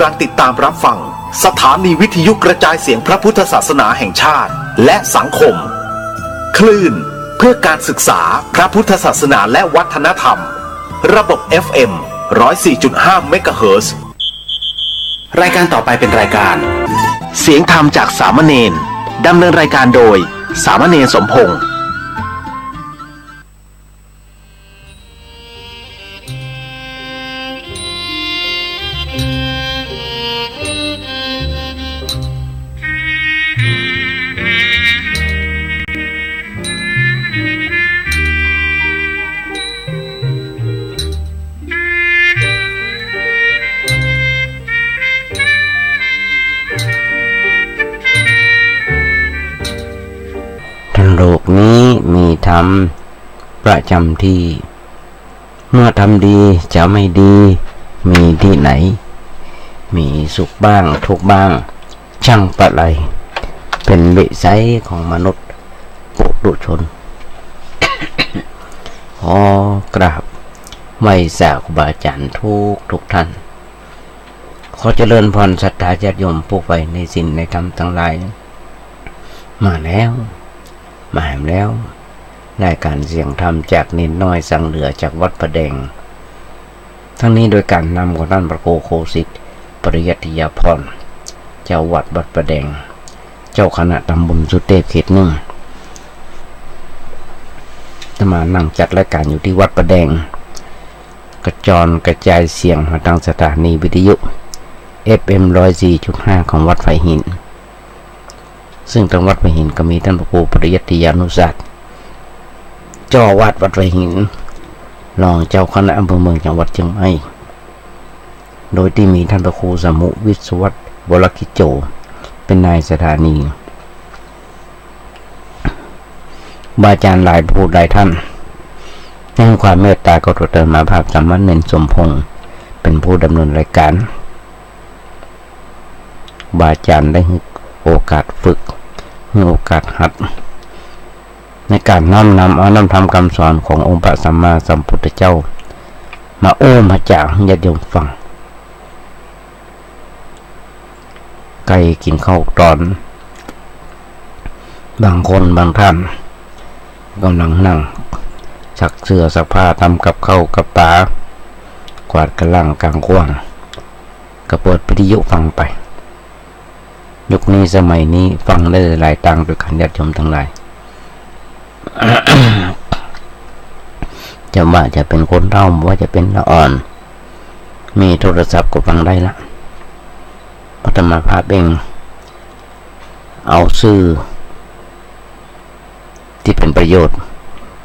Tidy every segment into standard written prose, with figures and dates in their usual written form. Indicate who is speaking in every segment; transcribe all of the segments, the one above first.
Speaker 1: ำลังติดตามรับฟังสถานีวิทยุกระจายเสียงพระพุทธศาสนาแห่งชาติและสังคมคลื่นเพื่อการศึกษาพระพุทธศาสนาและวัฒนธรรมระบบ FM 104.5 เมกะเฮิรตซ์รายการต่อไปเป็นรายการเสียงธรรมจากสามเณรดำเนินรายการโดยสามเณรสมพงษ์
Speaker 2: โลกนี้มีธรรมประจำที่เมื่อทำดีจะไม่ดีมีที่ไหนมีสุขบ้างทุกข์บ้างช่างปะไรเป็นวิสัยของมนุษย์ปุถุชน ขอกราบไหว้สาครูบาอาจารย์ทุกท่านขอเจริญพรศรัทธาญาติโยมผู้ใฝ่ในศีลในธรรมทั้งหลายมาแล้วรายการเสียงธรรมจากเนนน้อยสังเหลือจากวัดประแดงทั้งนี้โดยการนำของท่านพระโคสิทธิ์ปริยัติยาพรเจ้าวัดประแดงเจ้าคณะตำบลสุเทพเขตหนึ่งจะมานั่งจัดรายการอยู่ที่วัดประแดงกระจายเสียงมาทางสถานีวิทยุ FM 104.5 ของวัดไผ่หินซึ่งทางวัดไผ่หินก็มีท่านพระครูปริยัติยานุศาสตร์เจ้าวัดไผ่หินรองเจ้าคณะอำเภอเมืองจังหวัดเชียงใหม่โดยที่มีท่านพระครูสมุวิศวัตรวรกิจโจเป็นนายสถานีบาอาจารย์หลายผู้หลายท่านให้ความเมตตากรุณามาภาพสามเณรสมพงษ์เป็นผู้ดำเนินรายการบาอาจารย์ได้โอกาสฝึกมีโอกาสหัดในการน้อมนำเอาน้ำธรรมคำสอนขององค์พระสัมมาสัมพุทธเจ้ามามาจากญาติโยมฟังไก่กินข้าวตอนบางคนบางท่านกำลังนั่งซักเสื้อซักผ้าทำกับข้าวกับปลากวาดกระลังกลางกว้างก็เปิดวิทยุฟังไปยุคนี้สมัยนี้ฟังได้หลายตังโดยการญาติโยมทั้งหลาย จะว่าจะเป็นคนเฒ่าว่าจะเป็นละอ่อนมีโทรศัพท์ก็ฟังได้ละพัฒนาภาพเองเอาสื่อที่เป็นประโยชน์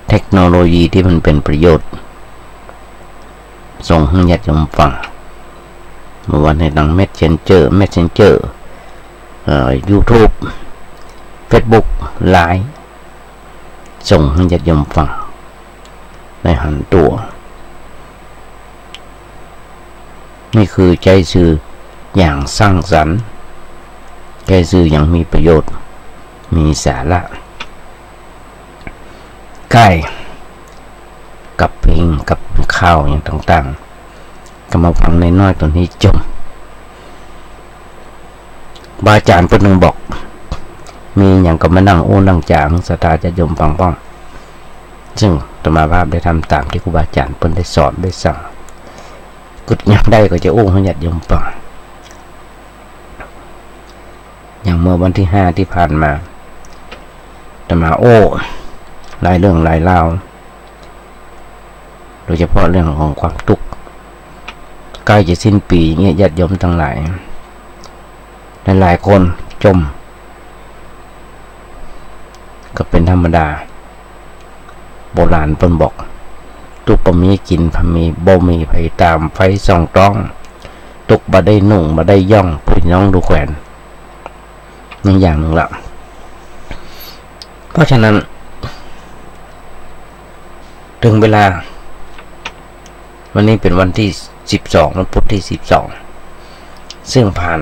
Speaker 2: เทคโนโลยีที่มันเป็นประโยชน์ส่งให้ญาติโยมฟังเมื่อวันในดังเมสเซนเจอร์YouTube Facebook ไลน์ส่งให้ญาติโยมฟังในหันตัวนี่คือใจสื่ออย่างสร้างสรรค์ใจสื่ออย่างมีประโยชน์มีสาระใกล้กับเพลงกับข้าวอย่างต่างๆก็มาฟังในน้อยตัวนี้จบบาอาจารย์เป็นหนึ่งบอกมีอย่างก็มานั่งนั่งจางสตาจะยมฟังป้องซึ่งธรรมาภาพได้ทำตามที่ครูบาอาจารย์เพิ่นได้สอนได้สั่งกดยังได้ก็จะให้ญาติโยมฟังอย่างเมื่อวันที่5ที่ผ่านมาธรรมาหลายเรื่องหลายราวโดยเฉพาะเรื่องของความทุกข์ใกล้จะสิ้นปีเงี้ยญาติโยมทั้งหลายหลายคนจมก็เป็นธรรมดาโบราณเพิ่นบอกทุกข์บ่มีกินพมีบ่มีไผตามไฟส่องต้องทุกข์บ่ได้นุ่งบ่ได้ย่องพี่น้องดูแขวนนั่นอย่างหนึ่งละเพราะฉะนั้นถึงเวลาวันนี้เป็นวันที่12วันพุธที่12ซึ่งผ่าน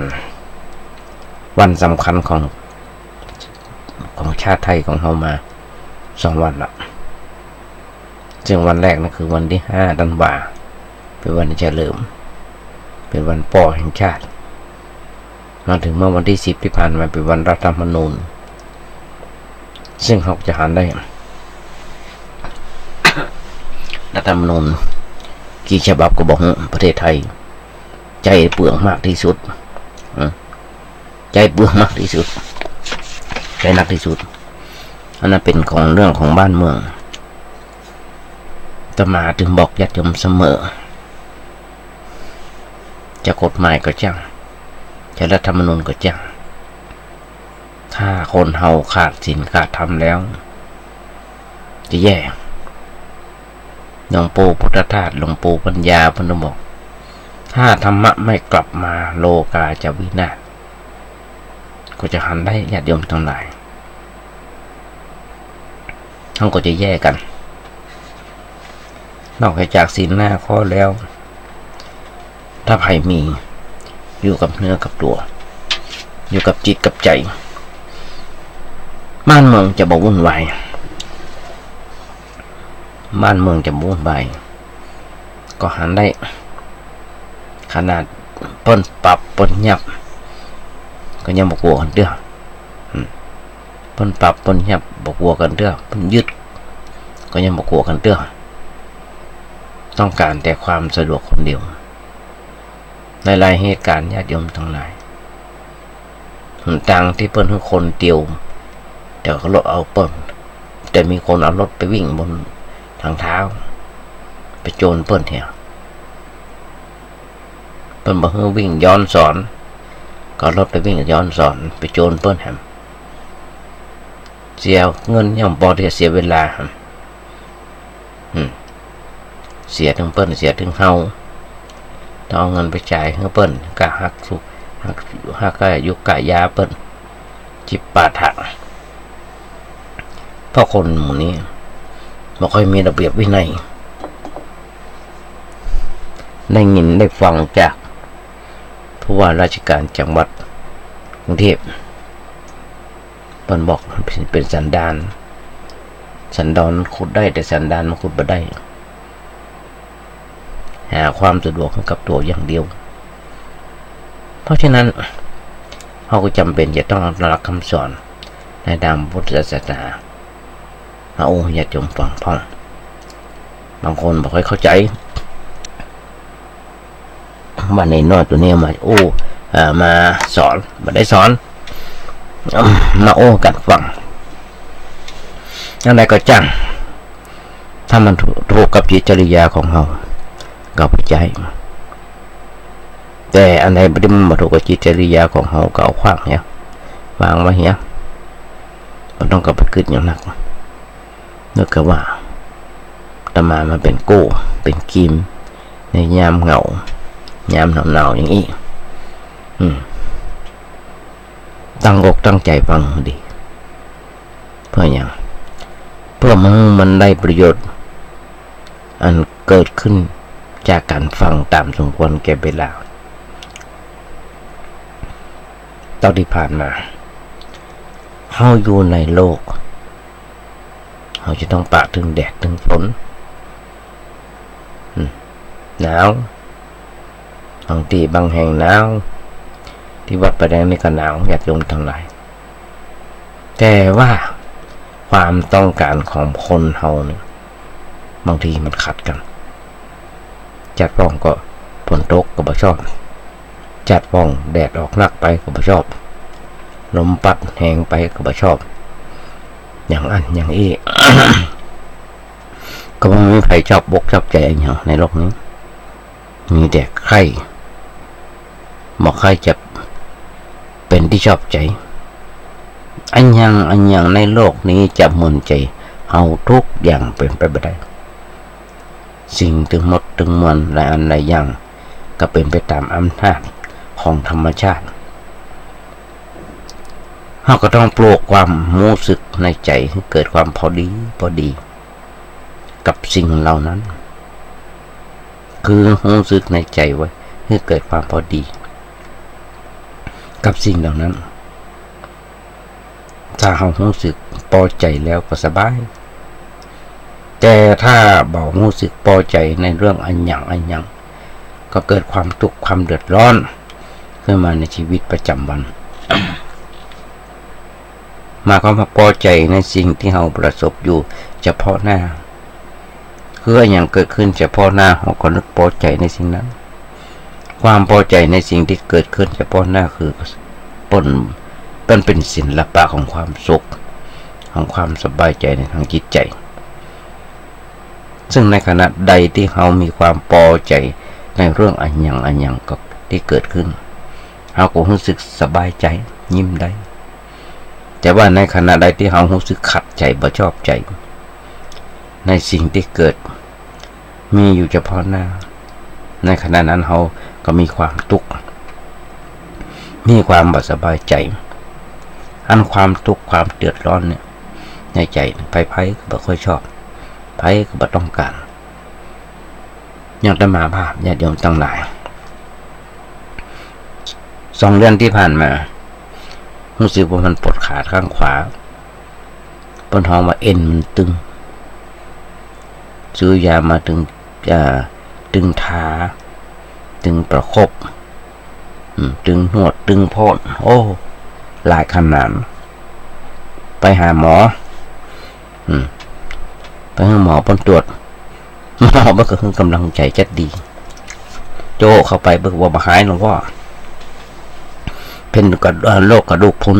Speaker 2: วันสำคัญของชาติไทยของเรามา2วันละซึ่งวันแรกนั่นคือวันที่5ธันวาคมเป็นวันเฉลิมเป็นวันป่อแห่งชาติ มาถึงเมื่อวันที่10ที่ผ่านมาเป็นวันรัฐธรรมนูญซึ่งเขาจะหาได้รัฐธรรมนูญกี่ฉบับก็บอกประเทศไทยใจเปลืองมากที่สุดใจเปลืองมากที่สุดใจหนักที่สุดอันนั้นเป็นของเรื่องของบ้านเมืองอาตมาถึงบอกญาติโยมเสมอจะกฎหมายก็จังจะรัฐธรรมนูญก็จังถ้าคนเฮาขาดศีลขาดธรรมแล้วจะแย่หลวงปู่พุทธทาสหลวงปู่ปัญญาพนบอกถ้าธรรมะไม่กลับมาโลกาจะวินาศก็จะหันได้ญาติโยมทั้งหลายทั้งก็จะแย่กันนอกจากศีลหน้าข้อแล้วถ้าใครมีอยู่กับเนื้อกับตัวอยู่กับจิตกับใจบ้านเมืองจะบ่วุ่นวายบ้านเมืองจะวุ่นวายก็หันได้ขนาดเปิ้นปรับเปิ้นยับก็ยังบ่กลัวกันเด้อเปิ้นปรับเปิ้นยับบ่กลัวกันเด้อเปิ้นยึดก็ยังบ่กลัวกันเด้อต้องการแต่ความสะดวกคนเดียวหลายๆเหตุการณ์ญาติโยมทั้งหลายต่างที่เปิ้นคือคนเดียวแต่ก็รถเอาเปิ้นแต่มีคนเอารถไปวิ่งบนทางเท้าไปโจรเปิ้นเหี่ยเปิ้นบ่ฮือวิ่งย้อนสอนก็รถไปวิ่งย้อนสอนไปโจรเปิ้นแฮมเสียเงินยังบ่ได้เสียเวลาแฮมเสียถึงเปิ้นเสียถึงเฮาต้องเอาเงินไปจ่ายให้เปิ้นกะหักสุกหักก็ยุกกะยาเปิ้นจิบปาถะเพราะคนหมู่นี้บ่ค่อยมีระเบียบวินัยได้ยินได้ฟังจากผู้ว่าราชการจังหวัดกรุงเทพเปิ้นบอกเป็นสันดานขุดได้แต่สันดานมันขุดบ่ได้หาความสะดวกให้กับตัวอย่างเดียวเพราะฉะนั้นเราก็จำเป็นจะต้องรับคำสอนในทางพุทธศาสนาเอาญาติโยมฟังพ่อบางคนบอกให้เข้าใจว่าในนอตัวนี้มาสอนมาได้สอนมากันฟังอะไรก็จังถ้ามันถูกกับจิตจริยาของเราก็ไปใจแต่อันไหนไม่ได้มาถูกกับจิตจริยาของเราก็เอาขว้างเนี่ยวางไว้เนี่ยมันต้องกลับไปกึศอย่างหนักนึกว่าตมามันเป็นโก้เป็นกิมในยามเหงายามหนาวอย่างนี้ตั้งอกตั้งใจฟังดีเพื่ออย่างเพื่อมันได้ประโยชน์อันเกิดขึ้นจากการฟังตามสมควรแก่เวลาตอนที่ผ่านมาเฮาอยู่ในโลกเราจะต้องปะถึงแดดถึงฝนหนาวบางทีบางแห่งหนาวที่วัดประแดงนี่ก็หนาวญาติโยมทั้งหลายแต่ว่าความต้องการของคนเฮาเนี่ยบางทีมันขัดกันจัดฟ้องก็ฝนตกก็บ่ชอบจัดฟ้องแดดออกนักไปก็บ่ชอบลมพัดแห้งไปก็บ่ชอบอย่างอันอย่างอี้ ก็ไม่มีใครชอบบกชอบใจอย่างในโลกนี้มีแต่ใครบอกใครจะเป็นที่ชอบใจอันยังในโลกนี้จะหมุนใจเอาทุกอย่างเป็นไปไม่ได้สิ่งถึงหมดถึงมวลหลายอันหลายอย่างก็เป็นไปตามอำนาจของธรรมชาติเราก็ต้องปลูกความรู้สึกในใจให้เกิดความพอดีกับสิ่งเหล่านั้นคือรู้สึกในใจไว้ให้เกิดความพอดีกับสิ่งเหล่านั้นถ้าเรารู้สึกพอใจแล้วก็สบายแต่ถ้าบอกรู้สึกพอใจในเรื่องอันยังก็เกิดความทุกข์ความเดือดร้อน ขึ้นมาในชีวิตประจำวัน มาความพอใจในสิ่งที่เราประสบอยู่เฉพาะหน้าคืออย่างเกิดขึ้นเฉพาะหน้าเราก็นึกพอใจในสิ่งนั้นความพอใจในสิ่งที่เกิดขึ้นเฉพาะหน้าคือเป็นศิลปะของความสุขของความสบายใจในทางจิตใจซึ่งในขณะใดที่เรามีความพอใจในเรื่องอันยังกับที่เกิดขึ้นเราก็รู้สึกสบายใจยิ้มได้แต่ว่าในขณะใดที่เรารู้สึกขัดใจบ่ชอบใจในสิ่งที่เกิดมีอยู่เฉพาะหน้าในขณะนั้นเราก็มีความทุกข์มีความบ่สบายใจอันความทุกข์ความเดือดร้อนเนี่ยในใจไพ่ก็บ่ค่อยชอบไพ่ก็บ่ต้องการอย่างตมาภาพญาติโยมทั้งหลาย2 เดือนที่ผ่านมารู้สึกว่ามันปวดขาข้างขวาปวดท้องว่าเอ็นมันตึงซื้อยามาตึงขาตึงประคบตึงนวดตึงพ่นโอ้หลายขนาดไปหาหมอไปหาหมอผลตรวจหมอเบิกคือกำลังใจจัดดีโจเข้าไปเบิกว่าหายหลวงพ่อเป็นโรคกระดูกพรุน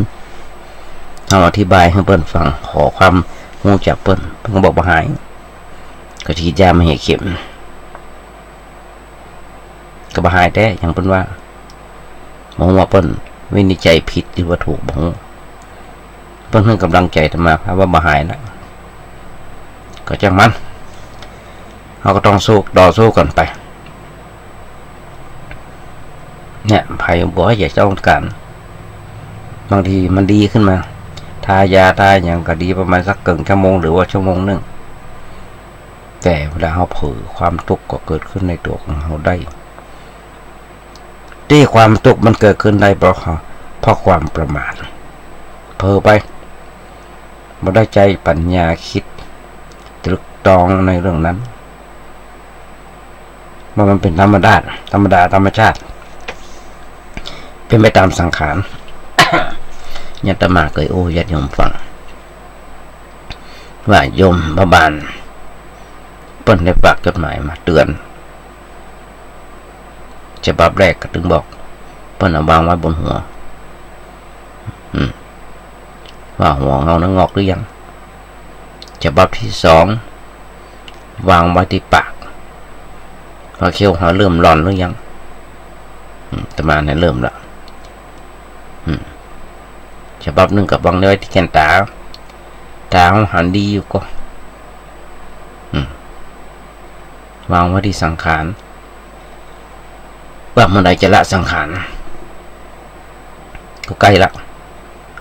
Speaker 2: เราอธิบายให้เปิ้นฟังขอความรู้จักเปิ้นก็บอกว่าหายก็ฉีดยามาให้เข็มก็บ่หายแต่อย่างเปิ้นว่าหมอว่าเปิ้นวินิจฉัยผิดหรือว่าถูกบ่เปิ้นให้กำลังใจมาว่าบ่หายแล้วก็จังมันเราก็ต้องสู้กันไปเนี่ยภัยบ่อยากจะต้องการบางทีมันดีขึ้นมาทายาอย่างก็ดีประมาณสักครึ่งชั่วโมงหรือว่าชั่วโมงนึงแต่เวลาเราเผลอความทุกข์ก็เกิดขึ้นในตัวของเราได้ที่ความทุกข์มันเกิดขึ้นได้เพราะความประมาทเผลอไปบ่ได้ใจปัญญาคิดตรึกตรองในเรื่องนั้นมันเป็นธรรมชาติเป็นไปตามสังขาร ญาติมาเคยญาติโยมฟังว่าโยมบาลเปิ้นได้ฝากจดหมายมาเตือนฉบับแรกก็ถึงบอกเปิ้นเอาวางไว้บนหัวว่าหัวเงานั้นงอกหรือยังฉบับที่2วางไว้ที่ปากว่าเขี้ยวหาเริ่มร้อนหรือยังตมาเนี่ยเริ่มละฉบับหนึ่งกับวางไว้ที่แขนตาหันดีอยู่ก็วางไว้ที่สังขารว่าเมื่อใดจะละสังขารก็ใกล้ละ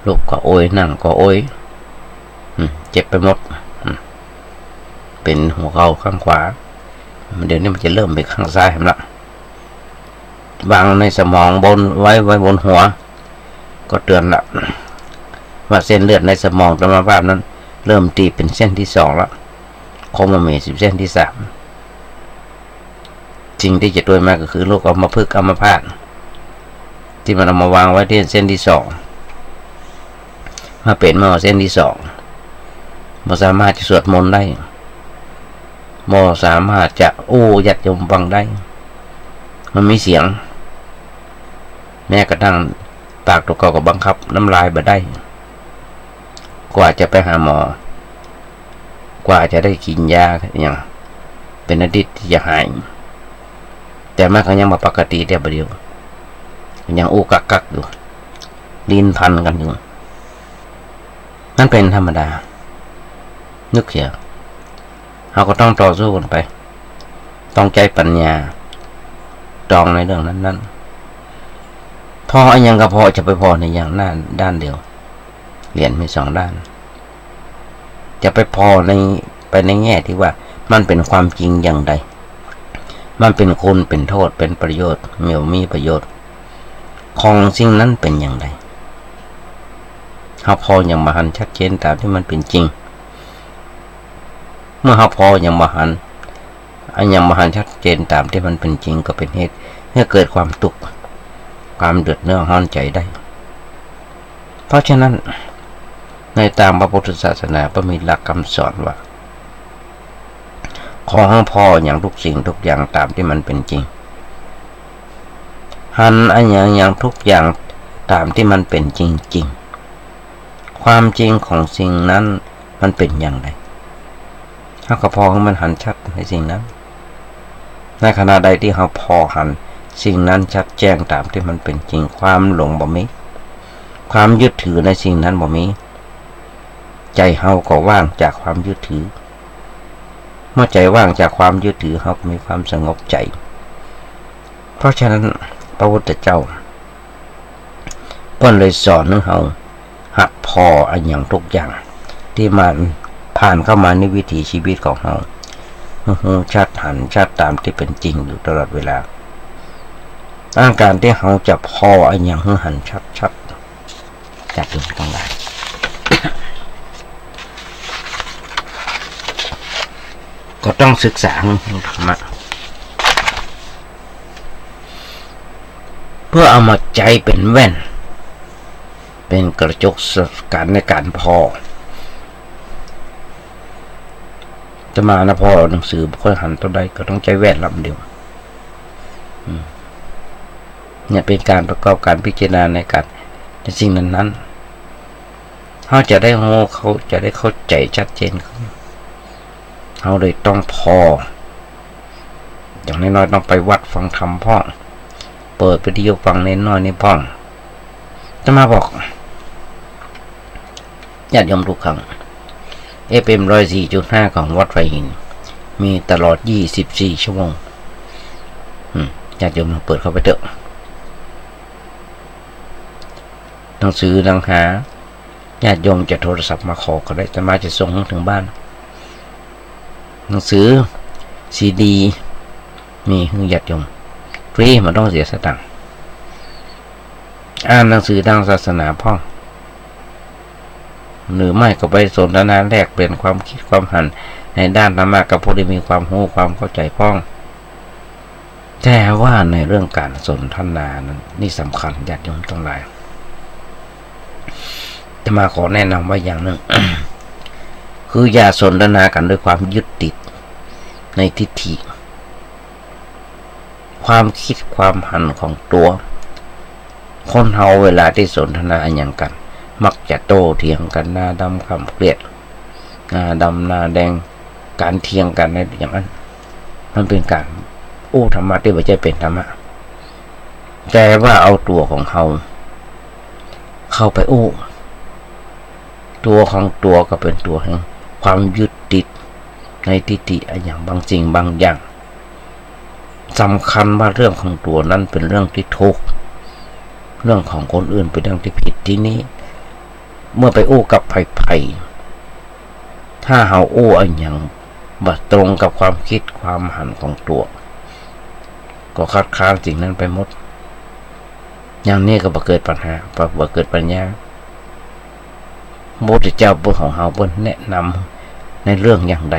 Speaker 2: ลุกก็โอยนั่งก็โอยเจ็บไปหมดเป็นหัวเข่าข้างขวาเดี๋ยวนี้มันจะเริ่มไปข้างซ้ายเห็นละวางในสมองไว้บนหัวก็เตือนละว่าเส้นเลือดในสมองตามภาพนั้นเริ่มตีเป็นเส้นที่2แล้วคงมาเม10เส้นที่3จริงที่จะด้วยมากก็คือโรคอัมพฤกษ์อัมพาตที่มันเอามาวางไว้ที่เส้นที่2มาเป็นมาเส้นที่2บ่สามารถจะสวดมนต์ได้บ่สามารถจะยัดยมฟังได้มันมีเสียงแม้กระทั่งปากตัวเก่าก็บังคับน้ำลายบ่ได้กว่าจะไปหาหมอกว่าจะได้กินยาอย่างเป็นอาทิตย์ที่จะหายแต่มันก็ยังมาปกติแต่ประเดี๋ยวยังกักอยู่ลิ้นพันกันอยู่นั่นเป็นธรรมดานึกเสียเราก็ต้องต่อสู้กันไปต้องใจปัญญาตรองในเรื่องนั้นพออันยังก็พอจะไปพอในอย่างด้านเดียวเหรียญมี2 ด้านจะไปพอไปในแง่ที่ว่ามันเป็นความจริงอย่างใดมันเป็นคุณเป็นโทษเป็นประโยชน์มีประโยชน์ของสิ่งนั้นเป็นอย่างไรเราพออย่างมหันชัดเจนตามที่มันเป็นจริงเมื่อเราพออย่างมหันชัดเจนตามที่มันเป็นจริงก็เป็นเหตุให้เกิดความทุกข์ ความเดือดเนื้อร้อนใจได้เพราะฉะนั้นในตามพระพุทธศาสนาก็มีหลักคำสอนว่าขอให้พออย่างทุกสิ่งทุกอย่างตามที่มันเป็นจริงหันอันอย่างทุกอย่างตามที่มันเป็นจริงๆความจริงของสิ่งนั้นมันเป็นอย่างไรถ้าก็พอให้มันหันชัดในสิ่งนั้นในขณะใดที่เราพอหันสิ่งนั้นชัดแจ้งตามที่มันเป็นจริงความหลงบ่มีความยึดถือในสิ่งนั้นบ่มีใจเฮาก็ว่างจากความยึดถือเมื่อใจว่างจากความยึดถือเฮาก็มีความสงบใจเพราะฉะนั้นพระพุทธเจ้าเพิ่นเลยสอนให้เฮาหัดพออันอย่างทุกอย่างที่มันผ่านเข้ามาในวิถีชีวิตของเฮาชัดหันชัดตามที่เป็นจริงอยู่ตลอดเวลาอาการที่เฮาจะพออันอย่างหันชัดจากตรงตรงไหนก็ต้องศึกษาเรื่องธรรมะเพื่อเอามาใจเป็นแว่นเป็นกระจกการในการพอจะมานะพอหนังสือค่อยหันตัวใดก็ต้องใจแว่นลำเดียวเนี่ยเป็นการประกอบการพิจารณาในสิ่งนั้นเขาจะได้เขาจะได้เข้าใจชัดเจนขึ้นเขาเลยต้องพออย่างน้อยๆต้องไปวัดฟังธรรมพ่อเปิดวิทยุฟังเน้นน้อยนี่พ่อจะมาบอกญาติโยมทุกครั้งFM 104.5 ของวัดไฟหินมีตลอด24ชั่วโมงญาติโยมเปิดเข้าไปเถอะหนังสือหนังหาญาติโยมจะโทรศัพท์มาขอก็ได้แต่มาจะส่งถึงบ้านหนังสือซีดีมีให้ญาติโยมฟรีมันต้องเสียสตังค์อ่านหนังสือทางศาสนาพ่อหรือไม่ก็ไปสนทนาแลกเปลี่ยนความคิดความหันในด้านธรรมะกับผู้ที่มีความรู้ความเข้าใจพ่องแต่ว่าในเรื่องการสนทนานั้นนี่สำคัญญาติโยมทั้งหลายจะมาขอแนะนำว่าอย่างหนึ่ง คืออย่าสนทนากันด้วยความยึดติดในทิฏฐิความคิดความหันของตัวคนเฮาเวลาที่สนทนาอย่างกันมักจะโต้เถียงกันหน้าดำคำเกลียดหน้าดำหน้าแดงการเถียงกันในอย่างนั้นมันเป็นการธรรมะที่ไม่ใช่เป็นธรรมะแต่ว่าเอาตัวของเขาเข้าไปตัวของตัวก็เป็นตัวแห่งความยึดติดในทิฏฐิอย่างบางสิ่งบางอย่างสำคัญว่าเรื่องของตัวนั้นเป็นเรื่องที่ถูกเรื่องของคนอื่นเป็นเรื่องที่ผิดที่นี้เมื่อไปกับไผ่ถ้าเฮาอย่างบัดตรงกับความคิดความหันของตัวก็คัดค้านสิ่งนั้นไปหมดอย่างนี้ก็บ่เกิดปัญหาบ่เกิดปัญญาพระพุทธเจ้าเพิ่นของเฮาเพิ่นแนะนำในเรื่องอย่างใด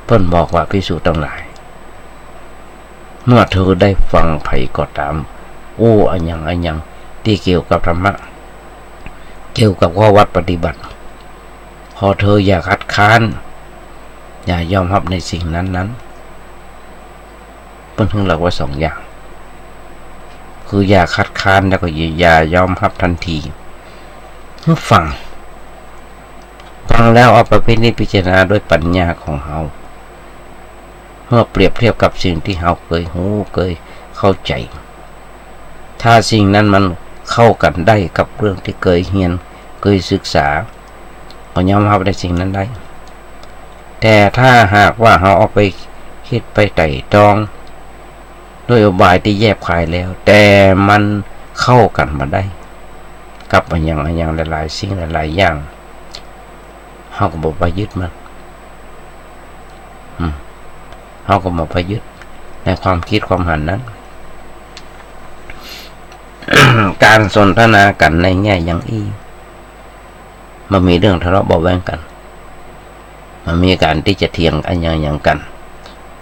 Speaker 2: เพิ่นบอกว่าภิกษุทั้งหลายเมื่อเธอได้ฟังไผก็ตามอันยังที่เกี่ยวกับธรรมะเกี่ยวกับข้อวัดปฏิบัติพอเธออย่าคัดค้านอย่ายอมรับในสิ่งนั้นเพิ่นถึงหลักไว้2อย่างคืออย่าคัดค้านแล้วก็อย่ายอมรับทันทีฟังแล้วเอาไปพิจารณาด้วยปัญญาของเฮาเมื่อเปรียบเทียบกับสิ่งที่เฮาเคยเข้าใจถ้าสิ่งนั้นมันเข้ากันได้กับเรื่องที่เคยเรียนเคยศึกษาก็ยอมรับในสิ่งนั้นได้แต่ถ้าหากว่าเฮาเอาไปคิดไปไต่ตรองด้วยอุบายที่แยบคายแล้วแต่มันเข้ากันมาได้กับอย่างหลายๆสิ่งหลายๆอย่างเฮาก็บ่ไปยึดมันเฮาก็บ่ไปยึดในความคิดความหันนั้น การสนทนากันในแง่อย่างมันมีเรื่องทะเลาะเบาแว้งกันมันมีการที่จะเถียงอันอย่างกัน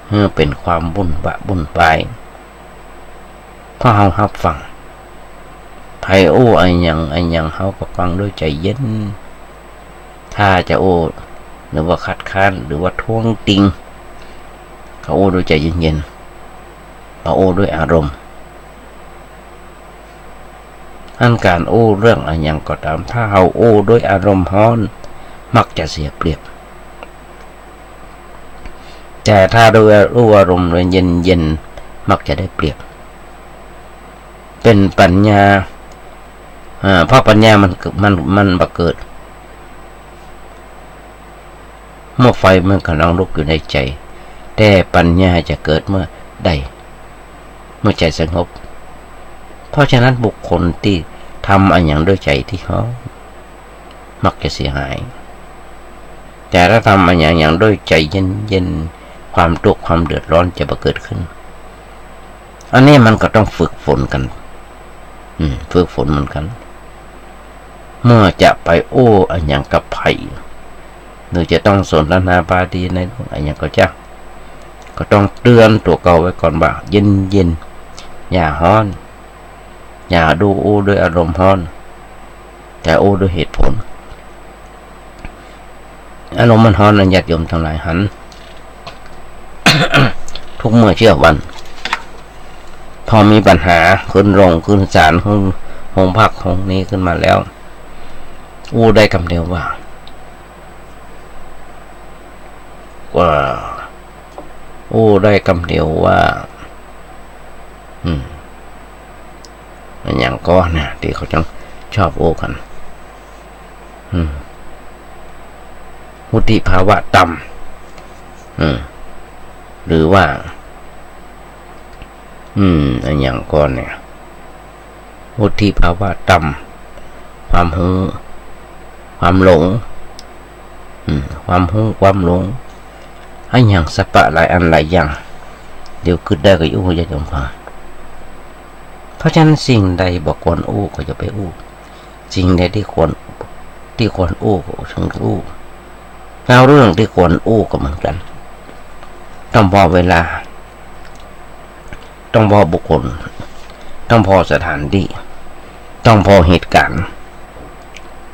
Speaker 2: เพื่อเป็นความบุ่นวาย พอเฮารับฟังไผโอ้ไอ้หยังเฮาก็ฟังด้วยใจเย็นถ้าจะโอ้หรือว่าคัดค้านหรือว่าท้วงติงเขาโอ้ด้วยใจเย็นๆเขาโอ้ด้วยอารมณ์อันการโอ้เรื่องอะไรอย่างก็ตามถ้าเฮาโอ้ด้วยอารมณ์ร้อนมักจะเสียเปรียบแต่ถ้าด้วยอารมณ์เย็นมักจะได้เปรียบเป็นปัญญาเพราะปัญญามันบังเกิดเมื่อไฟมันกำลังลุกอยู่ในใจแต่ปัญญาจะเกิดเมื่อใดเมื่อใจสงบเพราะฉะนั้นบุคคลที่ทำอะไรอย่างด้วยใจที่เขามักจะเสียหายแต่ถ้าทำอะไรอย่างด้วยใจเย็นความทุกข์ความเดือดร้อนจะบังเกิดขึ้นอันนี้มันก็ต้องฝึกฝนกันฝึกฝนเหมือนกันเมื่อจะไปโอ้อะไรอย่างกับไผ่หรือจะต้องสนทนาปาดีในอะไรอย่างก็ต้องเตือนตัวเก่าไว้ก่อนว่าเย็นอย่าฮ้อนอย่าดูโอ้ด้วยอารมณ์ฮ้อนแต่โอ้ด้วยเหตุผลอารมณ์มันฮ้อนญาติโยมทั้งหลายหัน ทุกเมื่อเชื่อวันพอมีปัญหาขึ้นศาลขึ้นโรงพักของนี้ขึ้นมาแล้วอู้ได้คำเดียวว่าอู้ได้คำเดียวว่าอย่างก็นะที่เขาจังชอบโอ้กันวุฒิภาวะต่ำหรือว่าอย่างก่อนเนี่ยวุฒิภาวะต่ำความหูความหลงความหูความหลงให้อย่างสปะหลายอันหลายอย่างเดี๋ยวขึ้นได้ก็อู้จะจมฟังเพราะฉะนั้นสิ่งใดบอกควรอู้ก็จะไปอู้สิ่งใดที่ควรอู้ก็ถึงอู้แล้วเรื่องที่ควรอู้ก็เหมือนกันต้องพอเวลาต้องพอบุคคลต้องพอสถานที่ต้องพอเหตุการณ์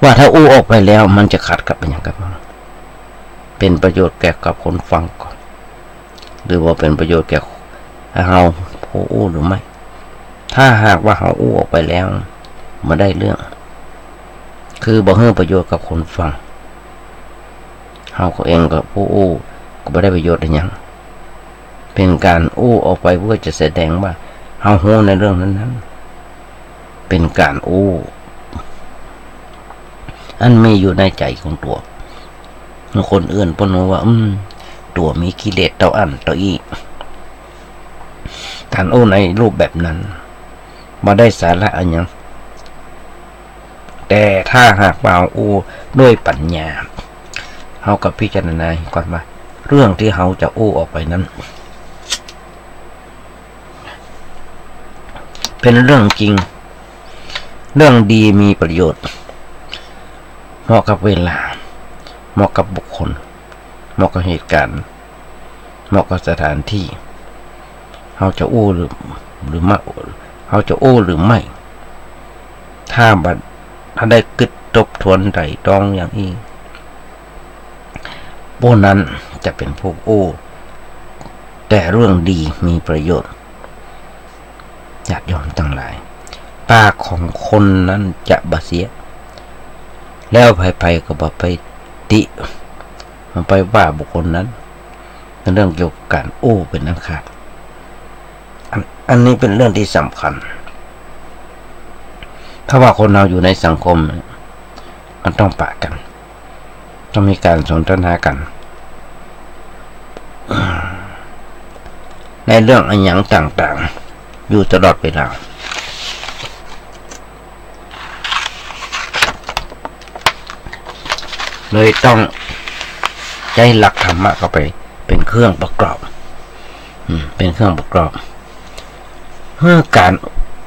Speaker 2: ว่าถ้าอู้ออกไปแล้วมันจะขัดกับอย่างกับเป็นประโยชน์แก่กับคนฟังก่อนหรือว่าเป็นประโยชน์แก่เราผู้อู้หรือไม่ถ้าหากว่าเราอู้ออกไปแล้วมาได้เรื่องคือบ่ให้ประโยชน์กับคนฟังเราเองกับผู้อู้ก็ไม่ได้ประโยชน์อะไรอย่างเป็นการอู้ออกไปเพื่อจะแสดงว่าเราหูในเรื่องนั้นเป็นการอู้อันมีอยู่ในใจของตัวคนอื่นปนว่าตัวมีกิเลสเต่าอันเต่าอีท่านอู้ในรูปแบบนั้นมาได้สาระอันยังแต่ถ้าหากว่าอู้ด้วยปัญญาเขากับพิจารณาก่อนว่าเรื่องที่เขาจะอู้ออกไปนั้นเป็นเรื่องจริงเรื่องดีมีประโยชน์เหมาะกับเวลาเหมาะกับบุคคลเหมาะกับเหตุการณ์เหมาะกับสถานที่เขาจะอู้หรือไม่เขาจะอู้หรือไม่ถ้าได้กึดทบทวนไตร่ตรองอย่างนี้พวกนั้นจะเป็นพวกอู้แต่เรื่องดีมีประโยชน์ญาติโยมทั้งหลายปากของคนนั้นจะบาเสียแล้วไปก็บ่ไปติมันไปว่าบุคคลนั้นเป็นเรื่องเกี่ยวกับการอู้เป็นอันขาดอันนี้เป็นเรื่องที่สำคัญถ้าว่าคนเราอยู่ในสังคมมันต้องปะกันต้องมีการสนทนากันในเรื่องอันหยังต่างๆอยู่ตลอดเวลาเลยต้องใช้หลักธรรมะเข้าไปเป็นเครื่องประกอบเป็นเครื่องประกอบเมื่อการ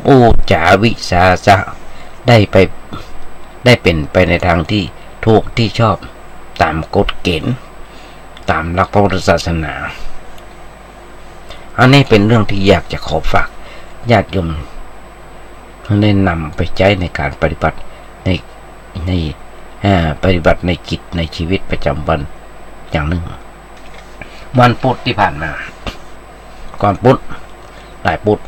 Speaker 2: อู้จาวิสาสะได้เป็นไปในทางที่ถูกที่ชอบตามกฎเกณฑ์ตามหลักพระพุทธศาสนาอันนี้เป็นเรื่องที่อยากจะขอฝาก ญาติโยมได้นำไปใช้ในการปฏิบัติในปฏิบัติในกิจในชีวิตประจำวันอย่างหนึ่งวันพุธที่ผ่านมาก่อนพุธหลายพุธ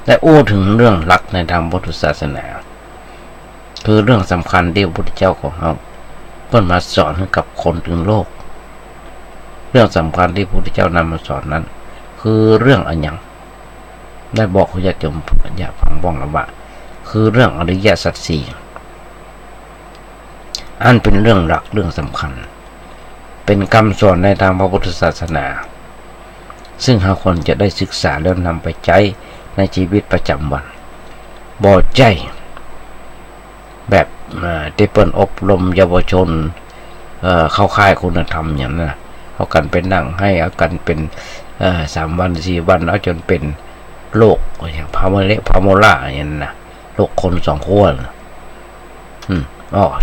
Speaker 2: ได้อู้ถึงเรื่องหลักในทางพุทธศาสนาคือเรื่องสำคัญที่พระพุทธเจ้าของเราเพิ่นมาสอนให้กับคนถึงโลกเรื่องสำคัญที่พระพุทธเจ้านำมาสอนนั้นคือเรื่องอันยังได้บอกคุณญาติโยมอย่าฟังบ้องละว่าคือเรื่องอริยสัจสี่อันเป็นเรื่องหลักเรื่องสำคัญเป็นคำสอนในทางพระพุทธศาสนาซึ่งหากคนจะได้ศึกษาแล้วนำไปใช้ในชีวิตประจำวันบ่ใจแบบที่เปิ้นอบรมเยาวชนเข้าค่ายคุณธรรมอย่างนั้นเอากันเป็นนั่งให้เอากันเป็น3 วัน 4 วันเอาจนเป็นโรคอย่างพาโมล่าอย่างนั้นนะโรคคน2 ขั้ว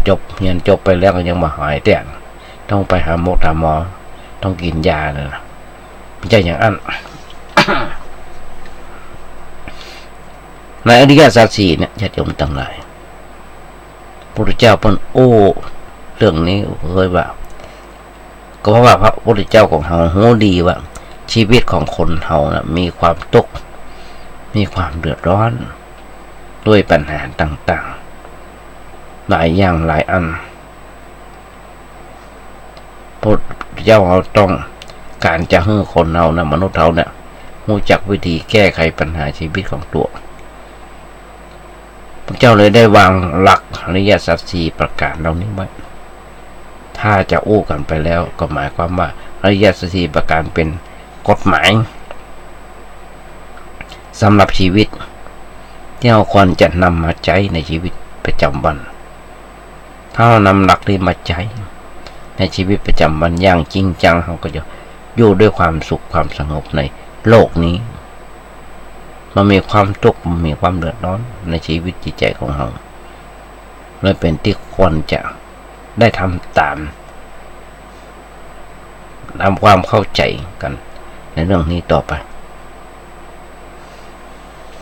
Speaker 2: จบเรียนจบไปแล้วก็ยังมาหายแต่ต้องไปหาหมอต้องกินยานะไม่ใช่อย่างนั้น ในอริยสัจสี่เนี่ยญาติโยมทั้งหลายพระพุทธเจ้าเพิ่นเรื่องนี้เคยว่าก็เพราะว่าพระพุทธเจ้าของเรารู้ดีว่าชีวิตของคนเรานะมีความทุกข์มีความเดือดร้อนด้วยปัญหาต่างๆหลายอย่างหลายอันพระพุทธเจ้าเราต้องการจะให้คนเรานะมนุษย์เราเนี่ยรู้จักวิธีแก้ไขปัญหาชีวิตของตัวพระเจ้าเลยได้วางหลักอริยสัจสี่ประการเหล่านี้ไว้ถ้าจะอู้กันไปแล้วก็หมายความว่าอริยสัจสี่ประการเป็นกฎหมายสำหรับชีวิตที่เราควรจะนำมาใช้ในชีวิตประจำวันถ้าเรานำหลักนี้มาใช้ในชีวิตประจำวันอย่างจริงจังเราก็จะอยู่ด้วยความสุขความสงบในโลกนี้มันมีความทุกข์มันมีความเดือดร้อนในชีวิตจิตใจของเราเลยเป็นที่ควรจะได้ทำตามความเข้าใจกันในเรื่องนี้ต่อไป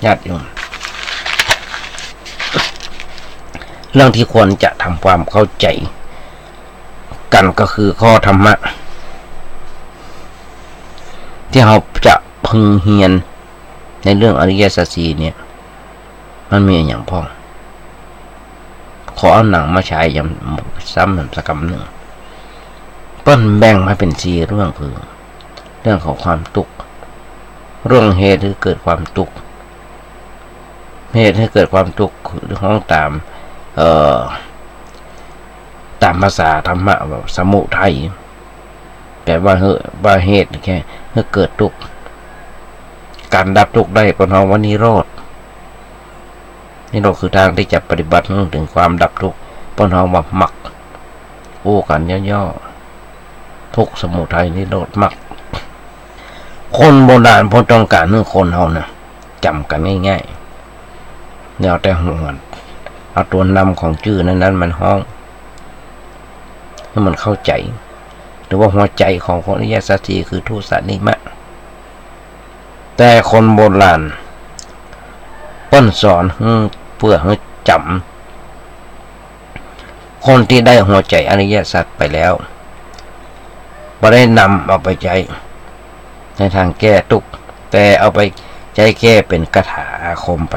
Speaker 2: ญาติโยมเรื่องที่ควรจะทำความเข้าใจกันก็คือข้อธรรมะที่เราจะพึงเรียนในเรื่องอริยสัจสี่เนี่ยมันมีอย่างพ่อขอเอาหนังมาฉายย้ำซ้ำสักคำหนึ่งเปิ้นแบ่งมาเป็น4 เรื่องคือเรื่องของความทุกข์เรื่องเหตุที่เกิดความทุกข์เหตุให้เกิดความทุกข์เรื่องของตามภาษาธรรมะแบบสมุทัยแต่ว่าเหตุแค่ให้เกิดทุกข์การดับทุกข์ได้ก็เพราะว่านิโรธคือทางที่จะปฏิบัติถึงความดับทุกข์เพราะเราว่ามรรคกันย่อๆทุกข์สมุทัยนิโรธมรรคคนโบราณพ้นต้องการให้คนเรานะจำกันง่ายๆเนี่ยแต่หัวเอาตัวนำของชื่อนั้นมันห้องให้มันเข้าใจหรือว่าหัวใจของอริยสัจสี่คือทุสานิมะแต่คนโบราณเปิ้นสอนเพื่อให้จำคนที่ได้หัวใจอริยสัจไปแล้วบ่ได้นำเอาไปใช้ในทางแก้ทุกข์แต่เอาไปใช้แก้เป็นคาถาอาคมไป